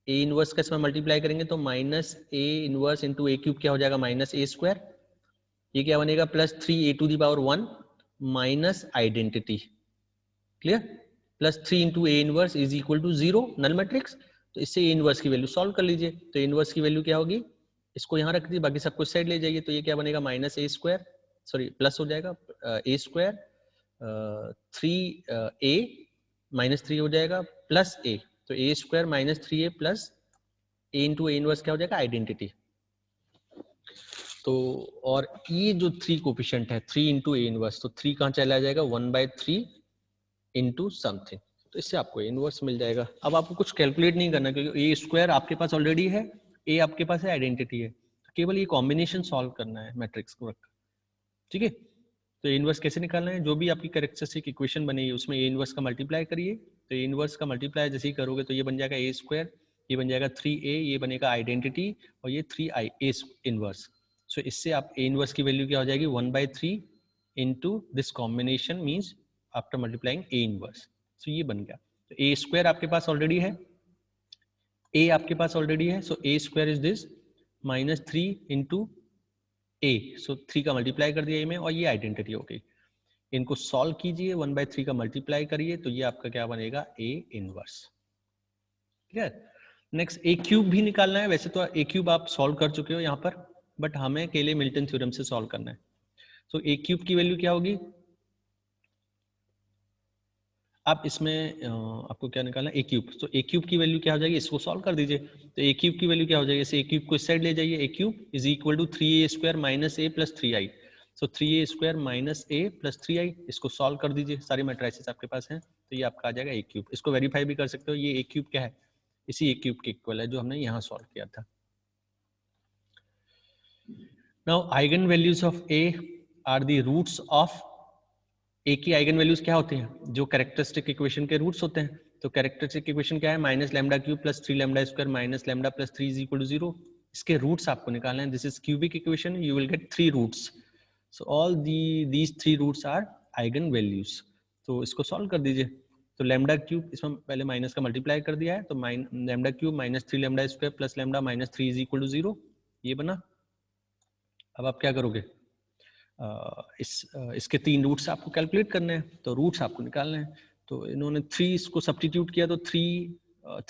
ए इनवर्स का इसमें मल्टीप्लाई करेंगे तो minus A inverse into A cube क्या हो जाएगा? Minus A square. ये क्या बनेगा plus 3a⁴ minus identity, clear, plus 3 into A inverse is equal to 0 null matrix. तो इससे ए इनवर्स की वैल्यू सॉल्व कर लीजिए। तो ए इनवर्स की वैल्यू क्या होगी, इसको यहाँ रख दीजिए, बाकी सब कुछ साइड ले जाइए। तो ये क्या बनेगा minus A square, sorry plus हो जाएगा ए स्क्वायर 3a माइनस 3 हो जाएगा प्लस ए, तो A square minus 3a plus A into A inverse क्या हो जाएगा आइडेंटिटी। तो और ये जो 3 कोफिशिएंट है 3 इंटू ए इनवर्स, तो 3 कहाँ चला जाएगा 1/3 इंटू समथिंग, तो इससे आपको इनवर्स मिल जाएगा। अब आपको कुछ कैलकुलेट नहीं करना क्योंकि ए स्क्वायर आपके पास ऑलरेडी है, ए आपके पास है, आइडेंटिटी है, तो केवल ये कॉम्बिनेशन सॉल्व करना है मैट्रिक्स को रखकर, ठीक है। तो ए इनवर्स कैसे निकालना है, जो भी आपकी कैरेक्टरिस्टिक इक्वेशन बनेगी उसमें ए इनवर्स का मल्टीप्लाई करिए। तो ए इनवर्स का मल्टीप्लाई जैसे ही करोगे तो ये बन जाएगा ए स्क्वायर, ये बन जाएगा 3a, ये बनेगा आइडेंटिटी और ये 3i ए इनवर्स। सो इससे आप ए इनवर्स की वैल्यू क्या हो जाएगी 1/3 into this combination means after multiplying A inverse. So ये बन गया। तो ए स्क्वायर आपके पास ऑलरेडी है, ए आपके पास ऑलरेडी है, so A square is this minus 3 into A, so 3 का मल्टीप्लाई कर दिया ए में और ये आइडेंटिटी हो गई। इनको सॉल्व कीजिए, 1/3 का मल्टीप्लाई करिए तो ये आपका क्या बनेगा ए इनवर्स, ठीक है। नेक्स्ट ए क्यूब भी निकालना है, वैसे तो ए क्यूब आप सॉल्व कर चुके हो यहाँ पर, बट हमें केले मिल्टन थ्योरम से सॉल्व करना है। सो ए क्यूब की वैल्यू क्या होगी, आप इसमें आपको क्या निकालना है ए क्यूब, तो ए क्यूब की वैल्यू क्या हो जाएगी, इसको सॉल्व कर दीजिए। तो ए क्यूब की वैल्यू क्या हो जाएगी, इसे ए क्यूब को इस साइड ले जाइए, A cube is equal to 3a square minus A plus 3i, so 3a square minus A plus 3i, इसको सॉल्व कर दीजिए, सारी मैट्रिसेस आपके पास हैं, तो ये आपका आ जाएगा ए क्यूब। इसको वेरीफाई भी कर सकते हो, ये ए क्यूब क्या है, इसी ए क्यूब के इक्वल है जो हमने यहाँ सॉल्व किया था। Now eigen values of A are the roots of A की आइगन वैल्यूज क्या होती हैं, जो कैरेक्टरिस्टिक इक्वेशन के रूट्स होते हैं। तो कैरेक्टरिस्टिक इक्वेशन क्या है, minus lambda cube plus 3 lambda square minus lambda plus 3 is equal to 0। इसके रूट्स आपको निकालना है, this is cubic equation, you will get 3 roots, so all these 3 roots are eigen values. तो इसको सॉल्व कर दीजिए। तो लैम्डा क्यूब, इसमें पहले माइनस का मल्टीप्लाई कर दिया है, तो lambda cube minus 3 lambda square plus lambda minus 3 is equal to 0, ये बना। अब आप क्या करोगे, इसके 3 रूट्स आपको कैलकुलेट करने हैं, तो रूट्स आपको निकालने हैं। तो इन्होंने 3 इसको सब्स्टिट्यूट किया, तो 3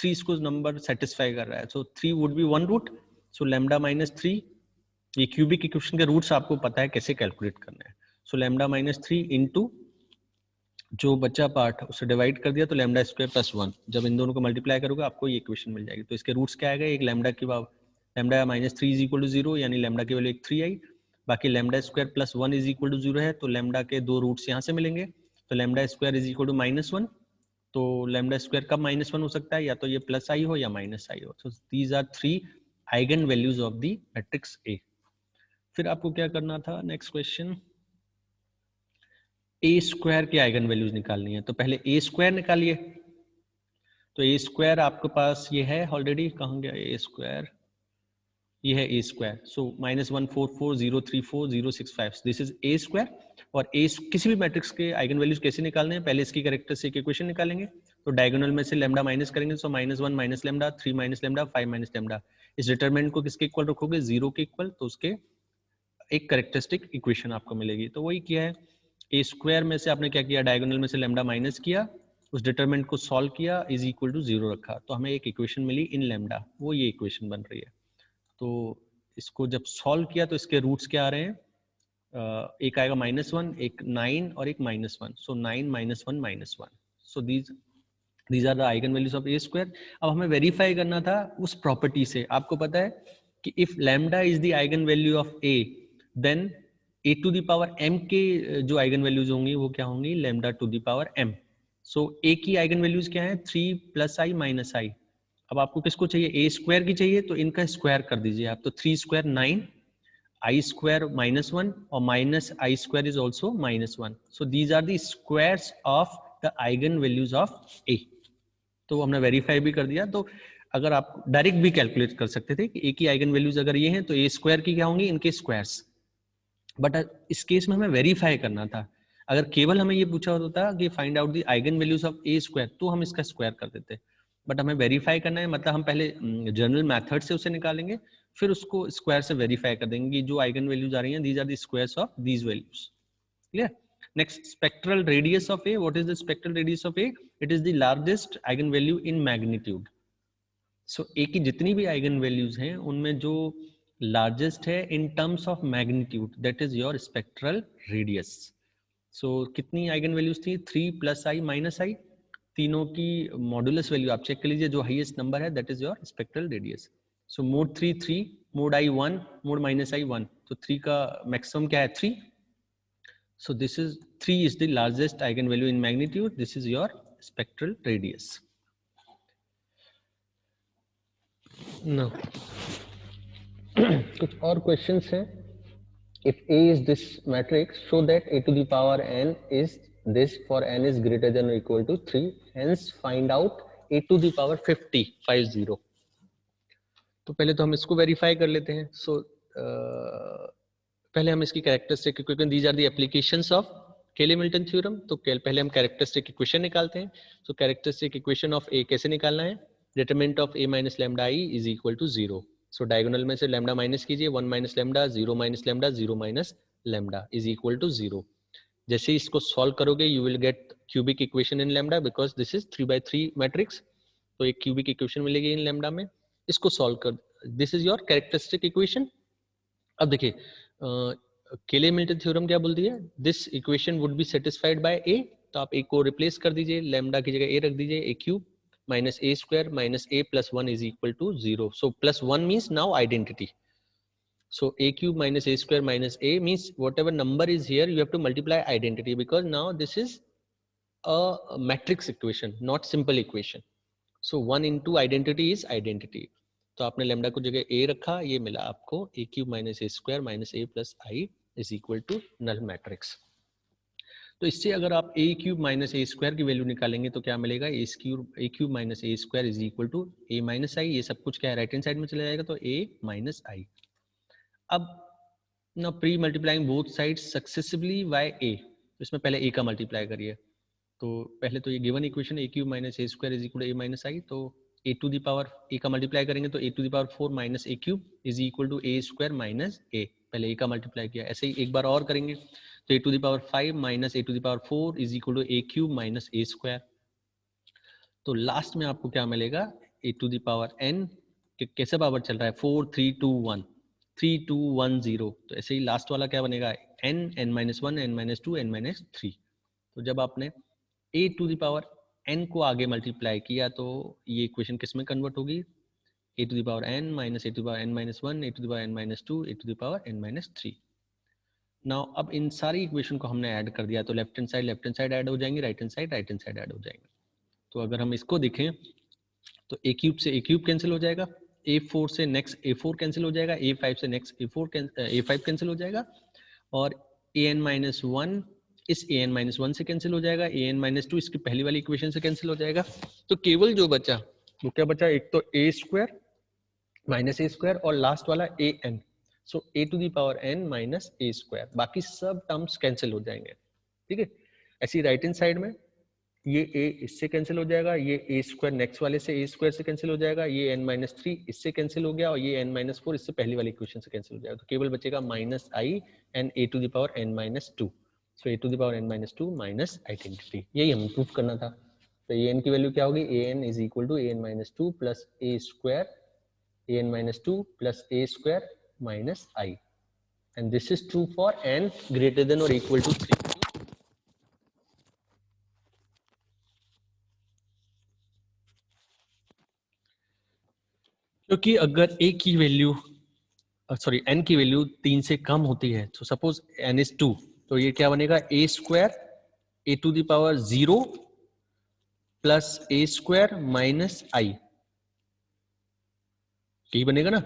इसको नंबर सेटिस्फाई कर रहा है, so 3 would be 1 root, so lambda minus 3, ये क्यूबिक इक्वेशन के रूट्स आपको पता है कैसे कैलकुलेट करने हैं। सो लैम्डा माइनस 3 इंटू जो बचा पार्ट उसे डिवाइड कर दिया, तो लैम्डा स्क्वायर प्लस 1, जब इन दोनों को मल्टीप्लाई करोगे आपको ये इक्वेशन मिल जाएगी। तो इसके रूट्स क्या आएगा, एक लैम्डा की lambda minus 3 is equal to 0, यानी लैम्डा की वैल्यू 3i, बाकी lambda square plus 1 is equal to 0 है, तो लैम्डा के 2 रूट्स यहाँ से मिलेंगे, तो lambda square is equal to -1, तो लैम्डा स्क्वायर कब -1 हो सकता है, या तो ये प्लस आई हो या माइनस आई हो। So these are 3 eigen values of the matrix A. फिर आपको क्या करना था, नेक्स्ट क्वेश्चन, ए स्क्वायर की आइगन वैल्यूज निकालनी है। तो पहले ए स्क्वायर निकालिए, तो ए स्क्वायर आपके पास ये है ऑलरेडी, कहाँ गया ए स्क्वायर, ये है A square, so -144,034,065, this is A square. और ए किसी भी मैट्रिक्स के आइगन वैल्यूज कैसे निकालने हैं, पहले इसकी कैरेक्टरिस्टिक इक्वेशन निकालेंगे, तो डायगोनल में से लैम्डा माइनस करेंगे, सो -1 minus lambda, 3 minus lambda, 5 minus lambda. इस डिटरमिनेंट को किसके इक्वल रखोगे, 0 के इक्वल, तो उसके एक कैरेक्टरिस्टिक इक्वेशन आपको मिलेगी। तो वही किया है, ए स्क्वायर में से आपने क्या किया, डायगोनल में से लैम्डा माइनस किया, उस डिटरमिनेंट को सॉल्व किया, इज इक्वल टू 0 रखा, तो हमें एक इक्वेशन मिली इन लैम्डा, वो ये इक्वेशन बन रही है। तो इसको जब सॉल्व किया तो इसके रूट्स क्या आ रहे हैं, एक आएगा -1, एक 9 और एक -1, so 9 -1 -1, so these are the eigen values of A square. अब हमें वेरीफाई करना था उस प्रॉपर्टी से, आपको पता है कि if lambda is the eigen value of A, then A to the power m के जो आइगन वैल्यूज होंगी वो क्या होंगी, lambda to the power m। So A की आइगन वैल्यूज क्या है, 3 + i - i। अब आपको किसको चाहिए, ए स्क्वायर की चाहिए, तो इनका स्क्वायर कर दीजिए आप, तो 3 स्क्वायर 9, आई स्क्वायर -1 और minus I square is also -1, so these are the squares of the eigen values of A. तो हमने वेरीफाई भी कर दिया। तो अगर आप डायरेक्ट भी कैलकुलेट कर सकते थे कि ए की आइगन वैल्यूज अगर ये हैं तो ए स्क्वायर की क्या होंगी, इनके स्क्वायर्स, बट इस केस में हमें वेरीफाई करना था। अगर केवल हमें ये पूछा होता कि find out the eigen values of A square, तो हम इसका स्क्वायर कर देते, बट हमें वेरीफाई करना है, मतलब हम पहले जनरल मेथड से उसे निकालेंगे, फिर उसको स्क्वायर से वेरीफाई कर देंगे कि जो आइगन वैल्यूज आ रही हैं these are the squares of these values. Clear? Next, spectral radius of A. What is the spectral radius of A? It is the largest eigenvalue in magnitude. So A की जितनी भी eigen values हैं उनमें जो largest है in terms of magnitude, that is your spectral radius. So कितनी eigen values थी? 3 plus I minus I. तीनों की मॉडुलस वैल्यू आप चेक कर लीजिए. जो हाईएस्ट नंबर है that is your spectral radius. So mode 3 3, mode I 1, mode minus I 1. तो 3 का मैक्सिमम क्या है? 3. So this is 3 is the largest eigenvalue in magnitude. This is your spectral radius. Now, कुछ और questions हैं. If A is this matrix, show that A to the power n is this for n is greater than or equal to 3. Hence, find out A to the power 50. तो पहले तो हम इसको verify कर लेते हैं. सो पहले हम इसकी characteristic equation, these are the applications of Cayley Hamilton theorem. तो पहले हम कैरेक्टरिस्टिक इक्वेशन निकालते हैं. So characteristic equation of A कैसे निकालना है? Determinant of A minus lambda I is equal to 0. So diagonal में से लैम्डा माइनस कीजिए. 1 minus lambda, 0 minus lambda, 0 minus lambda is equal to 0. जैसे ही इसको सॉल्व करोगे you will get cubic equation in lambda because this is 3/3 matrix. तो एक cubic equation मिलेगी इन लैम्डा में. इसको सॉल्व कर, this is your characteristic equation. अब देखिए केली-मिल्टन थ्योरम क्या बोलती है? This equation would be satisfied by A. तो आप ए को रिप्लेस कर दीजिए, लैम्डा की जगह ए रख दीजिए. A cube minus A square minus A plus 1 is equal to 0. So plus 1 means now identity. So a cube minus a square minus a means whatever number is here you have to multiply identity because now this is a matrix equation, not simple equation. So 1 into identity is identity. तो आपने lambda को जगह a रखा, ये मिला आपको a cube minus A square minus A plus I is equal to null matrix. तो इससे अगर आप a cube minus A square की वैल्यू निकालेंगे तो क्या मिलेगा? a cube minus A square is equal to a minus I. ये सब कुछ क्या है? राइट हैंड साइड में चला जाएगा तो a माइनस आई. अब ना pre multiplying both sides successively by a. तो इसमें पहले a का मल्टीप्लाई करिए. तो पहले तो ये given equation a cube minus A square is equal to a minus I. तो a to the power a का मल्टीप्लाई करेंगे तो a to the power 4 minus a cube is equal to a square minus a. पहले a का multiply किया. ऐसे ही एक बार और करेंगे तो a to the power 5 minus a to the power 4 is equal to a cube minus a square. तो लास्ट में आपको क्या मिलेगा? a to the power n. कैसे पावर चल रहा है? 4 3 2 1, 3 2 1 0. तो ऐसे ही लास्ट वाला क्या बनेगा? n n minus 1 n minus 2 n minus 3. तो जब आपने a to the power n को आगे मल्टीप्लाई किया तो ये इक्वेशन किस में कन्वर्ट होगी? a to the power n minus a to the power n minus 1 a to the power n minus 2 a to the power n minus 3. Now अब इन सारी इक्वेशन को हमने ऐड कर दिया तो लेफ्ट हैंड साइड ऐड हो जाएंगे, राइट हैंड साइड ऐड हो जाएंगे. तो अगर हम इसको देखें तो a क्यूब से a क्यूब कैंसिल हो जाएगा, a4 से नेक्स्ट a4 कैंसिल हो जाएगा, a5 से नेक्स्ट a5 कैंसिल हो जाएगा और an माइनस 1 इस an माइनस 1 से कैंसिल हो जाएगा, an माइनस 2 इसकी पहली वाली इक्वेशन से कैंसिल हो जाएगा. तो केवल जो बचा वो क्या बचा? एक तो a square minus a square और लास्ट वाला an. So a to the power n minus a square. बाकी सब टर्म्स कैंसिल हो जाएंगे. ठीक है. ऐसी राइट हैंड साइड में ये a इससे कैंसिल हो जाएगा, ये a स्क्वायर नेक्स्ट वाले से a स्क्वायर से कैंसिल हो जाएगा, ये n माइनस 3 इससे कैंसिल हो गया और ये n माइनस 4 इससे पहली वाली इक्वेशन से कैंसिल हो जाएगा. तो केवल बचेगा minus I and a to the power n minus 2. So a to the power n minus 2 minus identity. यही हमें प्रूफ करना था. तो an की वैल्यू क्या होगी? an is equal to an minus 2 plus a square an minus 2 plus a square minus I. And this is true for n greater than और equal to 3. क्योंकि अगर a की वैल्यू n की value 3 से कम होती है तो सपोज n इज 2 तो ये क्या बनेगा? a square a to the power 0 plus a square minus I. यही बनेगा ना?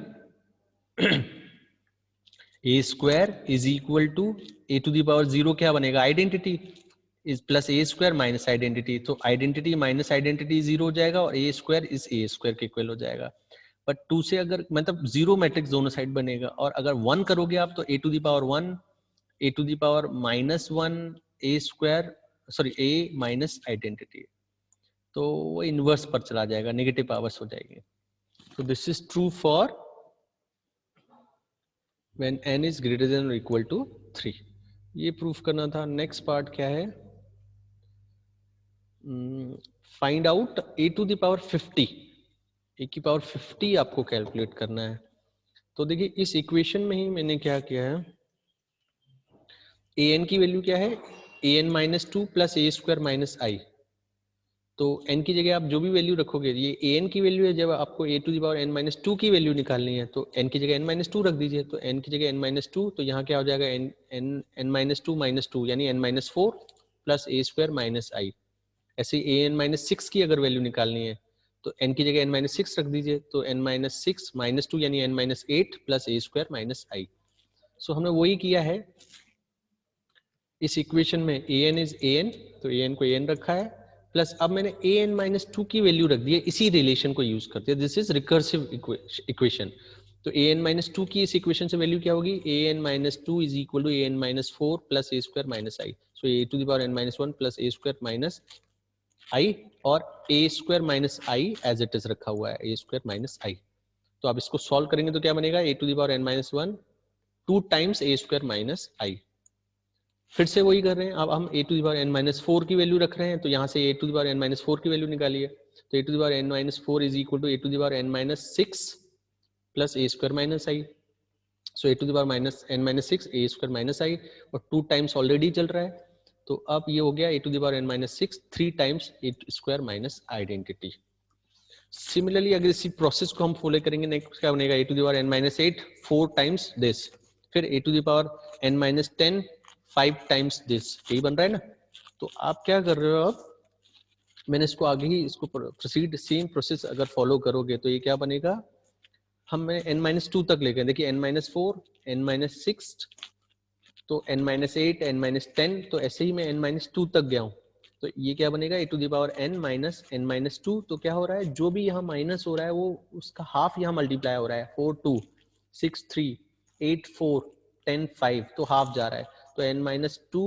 a square is equal to a to the power 0 क्या बनेगा? Identity is plus a square minus identity. तो आइडेंटिटी माइनस आइडेंटिटी 0 हो जाएगा और a square is a square के इक्वल हो जाएगा. बट 2 से अगर मतलब 0 मैट्रिक्स दोनों साइड बनेगा और अगर 1 करोगे आप तो a to the power 1 a to the power minus 1 a square sorry a minus identity. तो वो इनवर्स पर चला जाएगा, नेगेटिव पावर्स हो जाएगी. तो this is true for when n is greater than और इक्वल टू 3। ये प्रूफ करना था। नेक्स्ट पार्ट क्या है, find out a to the power 50, a की पावर 50 आपको कैलकुलेट करना है। तो देखिए इस इक्वेशन में ही मैंने क्या किया है, an की वैल्यू क्या है, an minus two plus A square minus I. तो n की जगह आप जो भी वैल्यू रखोगे, ये an की वैल्यू है, जब आपको a to the power n minus two की वैल्यू निकालनी है तो n की जगह n माइनस टू रख दीजिए। तो n की जगह n माइनस टू, तो यहाँ क्या हो जाएगा, n माइनस टू यानी n minus four plus A square minus आई। ऐसे ही an माइनस सिक्स की अगर वैल्यू निकालनी है तो n की जगह n माइनस सिक्स रख दीजिए। तो n minus six minus two यानी n minus eight plus A square minus I. सो हमने वही किया है इस इक्वेशन में, an इज an, तो an को an रखा है, प्लस अब मैंने an माइनस टू की वैल्यू रख दी है इसी रिलेशन को यूज करते हैं। This is recursive equation. तो an माइनस टू की इस इक्वेशन से वैल्यू क्या होगी, an minus two is equal to an minus four plus A square minus I. So A to the power n minus one plus A square minus I, और A square minus I as it is रखा हुआ है, A square minus I. तो आप इसको solve करेंगे तो क्या बनेगा, A to the power n minus one two times A square minus I. फिर से वही कर रहे हैं, अब हम a to the power n minus four की वैल्यू रख रहे हैं, तो यहाँ से a to the power n minus four की वैल्यू निकालिए। तो a to the power n minus four is equal to a to the power n minus six plus A square minus I. So a to the power minus n minus six A square minus I, और two times already चल रहा है, तो अब ये हो गया a to the power n minus six three times A square minus identity. Similarly अगर इसी प्रोसेस को हम फॉलो करेंगे, नेक्स्ट क्या बनेगा, a to the power n minus eight four times this, फिर a to the power n minus ten five times this, यही बन रहा है ना। तो आप क्या कर रहे हो, अब मैंने इसको आगे ही इसको प्रोसीड सेम प्रोसेस अगर फॉलो करोगे तो ये क्या बनेगा, हम n माइनस टू तक लेके, देखिए n minus four, n minus six, तो n minus eight, n minus ten, तो ऐसे ही मैं n माइनस टू तक गया हूँ। तो ये क्या बनेगा, A to the power n minus two. तो क्या हो रहा है, जो भी यहाँ माइनस हो रहा है वो उसका हाफ यहाँ मल्टीप्लाई हो रहा है, four two six three eight four ten five, तो हाफ जा रहा है। तो n minus two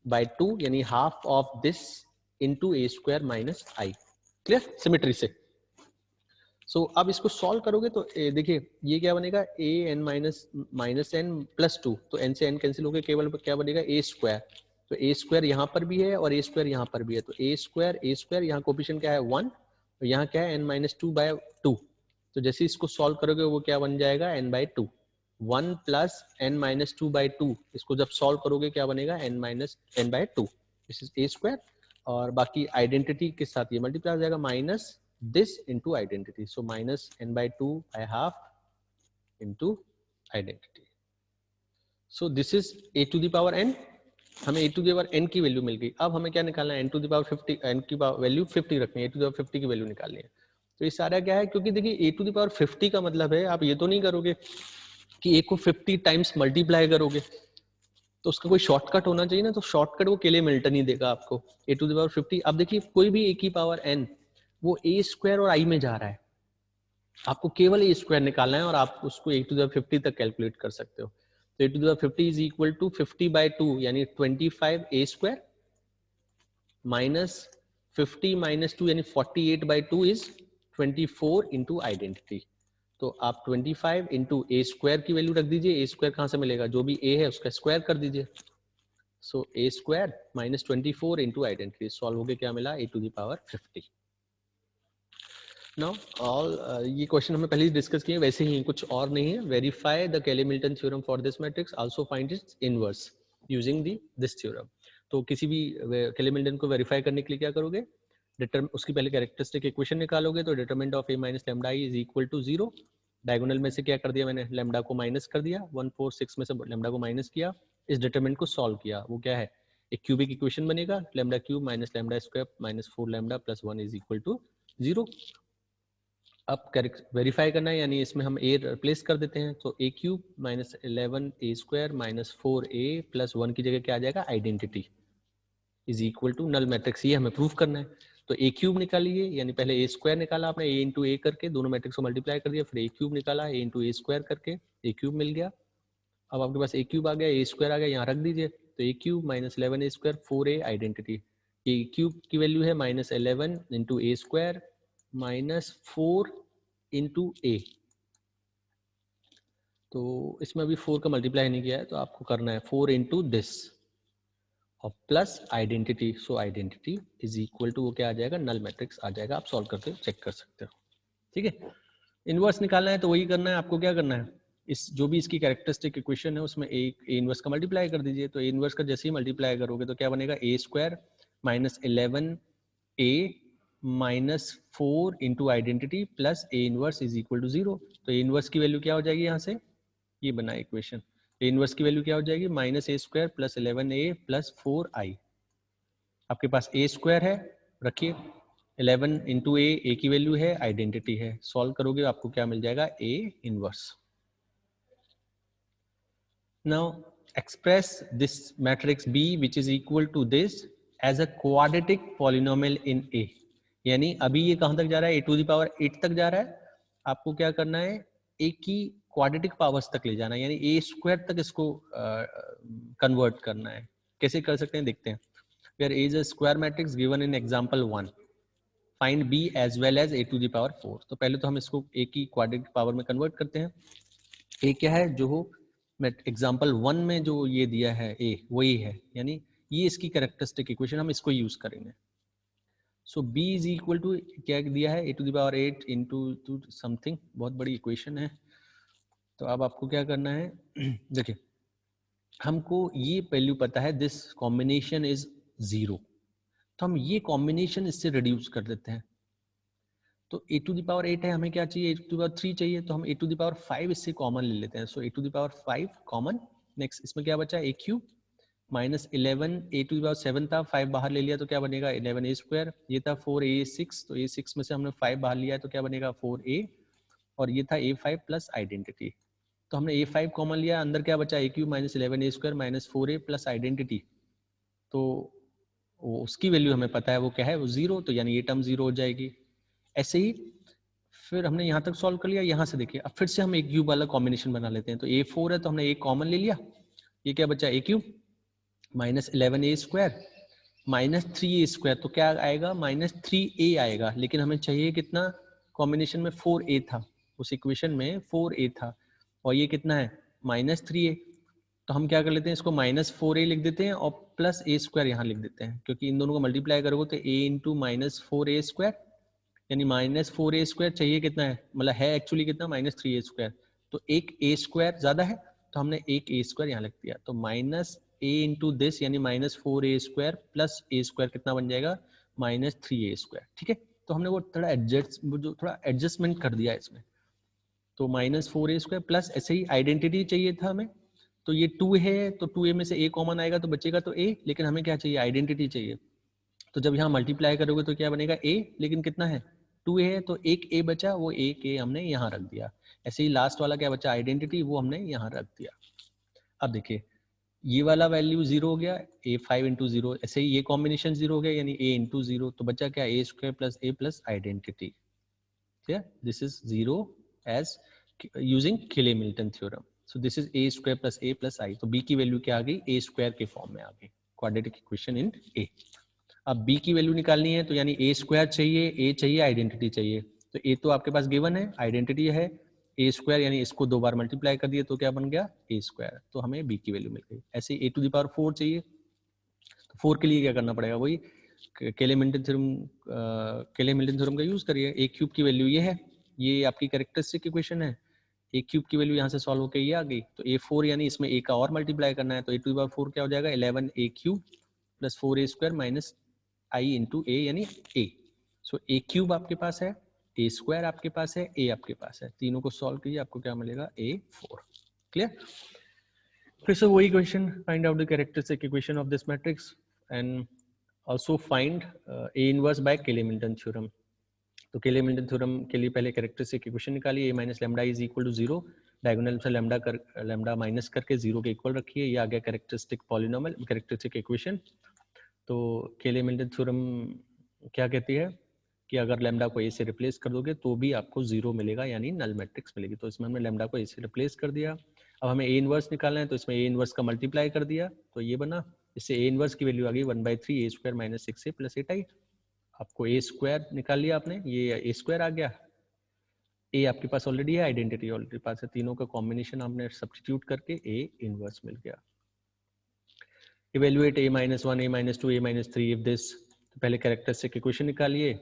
by two यानी half of this into A square minus I. Clear, symmetry से। सो अब इसको सॉल्व करोगे तो देखिए ये क्या बनेगा, A N minus minus N plus two, तो एन से एन कैंसिल हो गया, केवल क्या बनेगा ए स्क्वायर। तो ए स्क्वायर यहाँ पर भी है और ए स्क्वायर यहाँ पर भी है, तो ए स्क्वायर यहाँ कोफिशिएंट क्या है वन, और यहाँ क्या है n minus two by two. तो जैसे इसको सॉल्व करोगे वो क्या बन जाएगा, n by two, one plus n minus two by two. इसको जब सॉल्व करोगे क्या बनेगा, n minus n by two, this is A square, और बाकी आइडेंटिटी के साथ ये मल्टीप्लाई हो जाएगा, minus this into identity, so minus n by 2 by half into identity. So this is a to the power n, हमें a to the power n की value मिल गई। अब हमें क्या निकालना है, n to the power 50, n की value 50 रखनी है, a to the power 50 की वैल्यू निकालनी है। तो ये सारा क्या है, क्योंकि देखिए a to the power 50 का मतलब है, आप ये तो नहीं करोगे कि a को 50 टाइम्स मल्टीप्लाई करोगे, तो उसका कोई शॉर्टकट होना चाहिए ना, तो शॉर्टकट वो केले मिल्टन ही देगा आपको, a to the power 50। अब देखिए कोई भी a की पावर n वो a स्क्वायर और i में जा रहा है, आपको केवल ए स्क्वायर निकालना है और आप उसको ए टू द 50 तक कैलकुलेट कर सकते हो। तो A to the 50 is equal to 50 by two यानी 25 A square minus 50 minus two यानी 48 by two is 24 into identity. तो आप 25 इंटू ए स्क्वायर की वैल्यू रख दीजिए, ए स्क्वायर कहाँ से मिलेगा, जो भी ए है उसका स्क्वायर कर दीजिए। So A square minus 24 into identity, solve होकर क्या मिला, A to the power 50। Now all ये क्वेश्चन हमने पहले ही डिस्कस किए, वैसे ही कुछ और नहीं है। Verify the Cayley Hamilton theorem for this matrix, also find its inverse using this theorem. तो किसी भी केली-मिल्टन को वेरीफाई करने के लिए क्या करोगे, उसकी पहले कैरेक्टरिस्टिक इक्वेशन निकालोगे। तो determinant of A minus lambda I is equal to 0। Diagonal में से क्या कर दिया मैंने, लैम्डा को माइनस कर दिया, 1 4 6 में से लैम्डा को माइनस किया, इस डिटरमिनेंट को सॉल्व किया। वो क्या है, एक क्यूबिक इक्वेशन बनेगा, lambda cube minus lambda square minus 4 lambda plus 1 is equal to 0। अब वेरीफाई करना है, यानी इसमें हम a रिप्लेस कर देते हैं। तो a cube minus 11 A square minus 4a plus 1 की जगह क्या आ जाएगा, identity is equal to null matrix, ये हमें प्रूफ करना है। तो a क्यूब निकालिए, यानी पहले a स्क्वायर निकाला आपने, a इंटू ए करके दोनों मैट्रिक्स को मल्टीप्लाई कर दिया, फिर a क्यूब निकाला, a इंटू ए स्क्वायर करके a क्यूब मिल गया। अब आपके पास a क्यूब आ गया, a स्क्वायर आ गया, यहाँ रख दीजिए। तो a cube minus 11 A square 4a identity, a cube की वैल्यू है minus 11 into A square minus 4 into ए। तो इसमें अभी 4 का मल्टीप्लाई नहीं किया है, तो आपको करना है 4 इंटू दिस और plus identity. So identity is equal to वो क्या आ जाएगा, नल मैट्रिक्स आ जाएगा. आप सॉल्व करके चेक कर सकते हो. ठीक है. इनवर्स निकालना है तो वही करना है आपको. क्या करना है, इस जो भी इसकी कैरेक्टरिस्टिक इक्वेशन है उसमें ए इनवर्स का मल्टीप्लाई कर दीजिए. तो ए इनवर्स का जैसे ही मल्टीप्लाई करोगे तो क्या बनेगा, A square minus 11 A minus 4 into identity plus A inverse is equal to 0. तो ए इनवर्स की वैल्यू क्या हो जाएगी, यहाँ से ये बना इक्वेशन. ए इनवर्स की वैल्यू क्या हो जाएगी, minus A square plus 11a plus 4i. आपके पास ए स्क्वायर है, रखिए. 11 इंटू ए की वैल्यू है, आइडेंटिटी है. सॉल्व करोगे आपको क्या मिल जाएगा, A inverse. Now express this matrix B which is equal to this as a quadratic polynomial in A. यानी अभी ये कहां तक जा रहा है, ए टू द पावर 8 तक जा रहा है. आपको क्या करना है, ए की क्वाड्रेटिक पावर्स तक ले जाना है, यानी ए स्क्वायर तक इसको कन्वर्ट करना है. कैसे कर सकते हैं देखते हैं. Where A is a square matrix given in example 1. Find B as well as A to the power 4. तो पहले तो हम इसको A की क्वाड्रेटिक पावर में कन्वर्ट करते हैं. A क्या है, जो एग्जाम्पल 1 में जो ये दिया है A वही है, यानी ये इसकी कैरेक्टरिस्टिक इक्वेशन, हम इसको यूज करेंगे. सो B इज इक्वल टू क्या दिया है, A to the power 8 into something, बहुत बड़ी इक्वेशन है. तो अब आपको क्या करना है, देखिए हमको ये वैल्यू पता है, दिस कॉम्बिनेशन इज 0. तो हम ये कॉम्बिनेशन इससे रिड्यूस कर देते हैं. तो ए टू द पावर 8 है, हमें क्या चाहिए, ए टू द पावर 3 चाहिए. तो हम ए टू द पावर 5 इससे कॉमन ले लेते हैं. So A to the power 5 common. Next इसमें क्या बचा, A cube minus 11 A to the power 7 था, 5 बाहर ले लिया तो क्या बनेगा, 11 ए स्क्वायर. ये था 4 ए 6, तो ए 6 में से हमने 5 बाहर लिया है तो क्या बनेगा 4 ए. और ये था ए 5 प्लस आइडेंटिटी. तो हमने ए 5 कॉमन लिया, अंदर क्या बचा, A cube minus 11 A square minus 4 A plus identity. तो उसकी वैल्यू हमें पता है वो क्या है, वो 0. तो यानी ये टर्म 0 हो जाएगी. ऐसे ही फिर हमने यहाँ तक सॉल्व कर लिया. यहाँ से देखिए अब फिर से हम एक क्यूब वाला कॉम्बिनेशन बना लेते हैं. तो ए 4 है तो हमने एक कॉमन ले लिया. ये क्या बचा, A cube minus 11 A square minus 3 A square. तो क्या आएगा, माइनस 3 ए आएगा. लेकिन हमें चाहिए कितना, कॉम्बिनेशन में 4 ए था, उस इक्वेशन में 4 ए था, और ये कितना है, माइनस 3 ए. तो हम क्या कर लेते हैं, इसको माइनस 4 ए लिख देते हैं और प्लस ए स्क्वायर यहाँ लिख देते हैं, क्योंकि इन दोनों को मल्टीप्लाई करोगे तो ए इंटू माइनस 4 ए स्क्वायर, यानी माइनस 4 ए स्क्वायर चाहिए कितना है, मतलब है एक्चुअली कितना, माइनस 3 ए स्क्वायर. तो एक ए स्क्वायर ज्यादा है तो हमने एक ए स्क्वायर यहाँ लिख दिया. तो माइनस ए इंटू दिस यानी minus 4 A square plus A square कितना बन जाएगा, माइनस 3 ए स्क्वायर. ठीक है. तो हमने वो थोड़ा एडजस्टमेंट कर दिया इसमें. तो माइनस 4 ए स्क्वायर प्लस, ऐसे ही आइडेंटिटी चाहिए था हमें. तो ये 2 है तो 2a में से a कॉमन आएगा तो बचेगा तो a, लेकिन हमें क्या चाहिए, आइडेंटिटी चाहिए. तो जब यहाँ मल्टीप्लाई करोगे तो क्या बनेगा, a, लेकिन कितना है, 2a है तो एक a बचा, वो एक a हमने यहाँ रख दिया. ऐसे ही लास्ट वाला क्या बचा, आइडेंटिटी, वो हमने यहाँ रख दिया. अब देखिए ये वाला वैल्यू 0 हो गया, a 5 इंटू 0. ऐसे ही ये कॉम्बिनेशन 0 हो गया, यानी a इंटू 0. तो बचा क्या, a square plus a plus identity. This is 0 as using Cayley Hamilton theorem. So this is a square plus a plus i. तो b की वैल्यू क्या आ गई, a स्क्वायर के फॉर्म में आ गई, क्वाड्रेटिक इक्वेशन इन a. अब b की value निकालनी है तो यानी a स्क्वायर चाहिए, a चाहिए, आइडेंटिटी चाहिए. तो a तो आपके पास गिवन है, आइडेंटिटी है a स्क्वायर, यानी इसको 2 बार मल्टीप्लाई कर दिए तो क्या बन गया, a स्क्वायर. तो हमें b की वैल्यू मिल गई. ऐसे a टू द पावर 4 चाहिए, तो 4 के लिए क्या करना पड़ेगा, वही केले-मिल्टन थ्योरम का यूज करिए. a क्यूब की वैल्यू ये है, ये आपकी कैरेक्टरिस्टिक इक्वेशन है. ए क्यूब की वैल्यू यहाँ से सॉल्व होकर ये आ गई. तो ए 4 यानी इसमें ए का और मल्टीप्लाई करना है. तो ए टू द पावर 4 क्या हो जाएगा, 11 ए क्यूब प्लस 4 ए स्क्वायर माइनस आई इंटू ए, यानी ए. सो ए क्यूब आपके पास है, ए स्क्वायर आपके पास है, ए आपके पास है. तीनों को सॉल्व कीजिए, आपको क्या मिलेगा, ए 4. क्लियर. फिर से वही question, find out the characteristic equation of this matrix and also find A inverse by Cayley Hamilton theorem. तो केले-मिल्टन थ्योरम के लिए पहले कैरेक्टरिस्टिक इक्वेशन निकालिए, a minus lambda is equal to 0. Diagonal से लैम्डा माइनस करके 0 के इक्वल रखिए. ये आ गया कैरेक्टरिस्टिक पॉलिनोमियल, कैरेक्टरिस्टिक इक्वेशन. तो केले-मिल्टन थ्योरम क्या कहती है कि अगर लैम्डा को a से रिप्लेस कर दोगे तो भी आपको 0 मिलेगा, यानी नल मैट्रिक्स मिलेगी. तो इसमें हमने लैम्डा को a से रिप्लेस कर दिया. अब हमें a इनवर्स निकालना है, तो इसमें a इनवर्स का मल्टीप्लाई कर दिया तो ये बना. इससे a इनवर्स की वैल्यू आ गई 1/3 a square minus 6a plus 8i. आपको a स्क्वायर निकाल लिया आपने, ये a स्क्वायर आ गया. ए आपके पास ऑलरेडी है, आइडेंटिटी ऑलरेडी पास है, तीनों का कॉम्बिनेशन आपने सब्स्टिट्यूट करके ए इनवर्स मिल गया। Evaluate a-1, a-2, a-3 if this, तो पहले कैरेक्टरिस्टिक इक्वेशन निकालिए।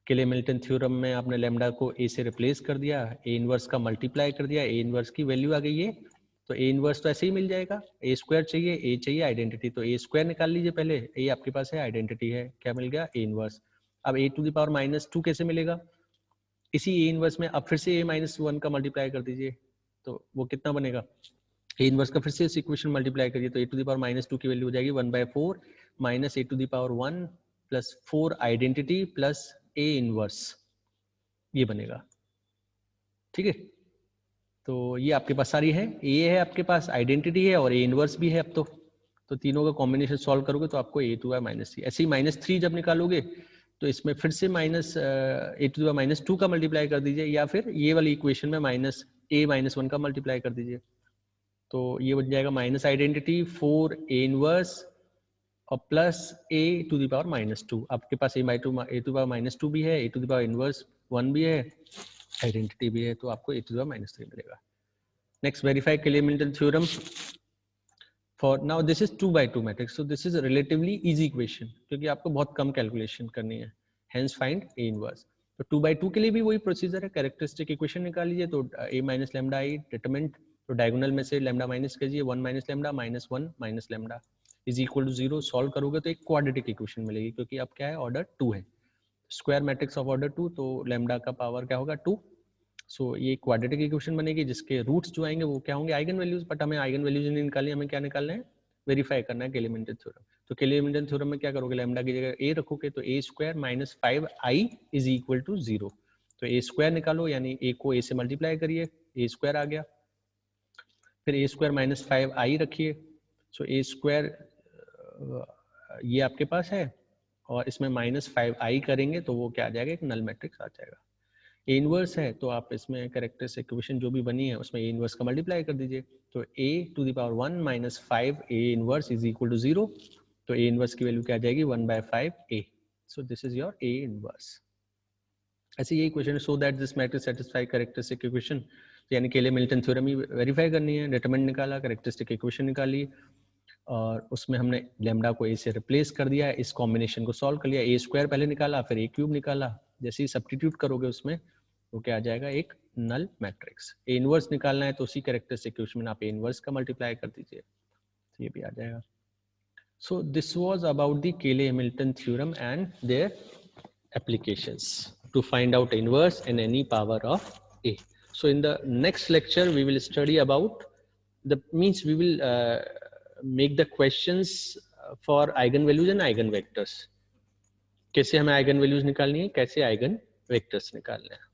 केले मिल्टन थ्योरम में आपने लैम्डा को a से रिप्लेस कर दिया, a इनवर्स का मल्टीप्लाई कर दिया, a इनवर्स की वैल्यू आ गई है, तो a इनवर्स तो ऐसे ही मिल जाएगा। a स्क्वायर चाहिए, a चाहिए आइडेंटिटी, तो a स्क्वायर निकाल लीजिए पहले, a आपके पास है, आइडेंटिटी है, क्या मिल गया, a इनवर्स। अब a टू द पावर -2 कैसे मिलेगा, इसी a इनवर्स में अब फिर से a-1 का मल्टीप्लाई कर दीजिए, तो वो कितना बनेगा, a इनवर्स का फिर से इस इक्वेशन मल्टीप्लाई करिए, तो a टू द पावर -2 की वैल्यू हो जाएगी 1/4 minus a to the power 1 plus 4 identity plus a inverse, ये बनेगा। ठीक है, तो ये आपके पास सारी है, a है आपके पास, आइडेंटिटी है और a इनवर्स भी है। अब तो तीनों का कॉम्बिनेशन सॉल्व करोगे तो आपको a टू -3, ऐसे ही -3 जब निकालोगे तो इसमें फिर से a टू -2 का मल्टीप्लाई कर दीजिए, या फिर ये वाली इक्वेशन में -a-1 का मल्टीप्लाई कर दीजिए, तो ये बन जाएगा माइनस आइडेंटिटी 4 a इनवर्स और plus a to the power -2। आपके पास a टू द पावर -2 भी है, a to the power inverse 1 भी है, आइडेंटिटी भी है, तो आपको a टू द पावर -3 मिलेगा। Next, verify Cayley Hamilton theorem for, now this is 2/2 matrix, so this is relatively easy equation, क्योंकि आपको बहुत कम कैलकुलेशन करनी है, हेंस फाइंड a इनवर्स। तो 2/2 के लिए भी वही प्रोसीजर है, कैरेक्टरिस्टिक इक्वेशन निकाल लीजिए, तो a minus lambda I determinant, तो डायगोनल में से लैम्डा माइनस कीजिए, 1 minus lambda minus 1 minus lambda is equal to 0। Solve करोगे तो एक क्वाड्रेटिक इक्वेशन मिलेगी, क्योंकि अब क्या है, ऑर्डर 2 है, स्क्वायर मैट्रिक्स ऑफ ऑर्डर 2, तो लैम्डा का पावर क्या होगा 2। सो ये क्वाड्रेटिक इक्वेशन बनेगी, जिसके रूट्स जो आएंगे वो क्या होंगे, आइगन वैल्यूज, बट हमें आइगन वैल्यूज नहीं निकालनी, हमें क्या निकालना है, वेरीफाई करना है केले-मिल्टन थ्योरम। तो केले-मिल्टन थ्योरम में क्या करोगे, लैम्डा की जगह a रखोगे, तो a square minus 5i is equal to 0, तो a स्क्वायर निकालो, यानी a को a से मल्टीप्लाई करिए, a स्क्वायर आ गया, फिर a स्क्वायर माइनस 5i रखिए, सो a स्क्वायर ये आपके पास है, और इसमें -5i करेंगे तो वो क्या आ जाएगा, एक नल मैट्रिक्स आ जाएगा। a इनवर्स है, तो आप इसमें कैरेक्टरिस्टिक इक्वेशन जो भी बनी है उसमें a इनवर्स का मल्टीप्लाई कर दीजिए, तो a to the power 1 minus 5 a inverse is equal to 0, तो a इनवर्स की वैल्यू क्या आ जाएगी, 1/5 a, so this is your a inverse. ऐसे ये equation, so that this matrix satisfy characteristic equation, यानी केले-मिल्टन थ्योरम ही वेरीफाई करनी है, डिटरमिनेंट निकाला, कैरेक्टरिस्टिक इक्वेशन निकाली, और उसमें हमने लैम्डा को a से रिप्लेस कर दिया, इस कॉम्बिनेशन को सॉल्व कर लिया, a स्क्वायर पहले निकाला, फिर a क्यूब निकाला, जैसे ही सब्स्टिट्यूट करोगे उसमें वो क्या आ जाएगा, एक नल मैट्रिक्स। a इनवर्स निकालना है तो उसी कैरेक्टरिस्टिक इक्वेशन में आप a इनवर्स का मल्टीप्लाई कर दीजिए, तो ये भी आ जाएगा। So this was about the Cayley Hamilton theorem and their applications to find out inverse in any power of a. So in the next lecture we will study about we will make the questions for eigenvalues and eigenvectors, कैसे हमें eigenvalues निकालनी है, कैसे eigenvectors निकालने हैं।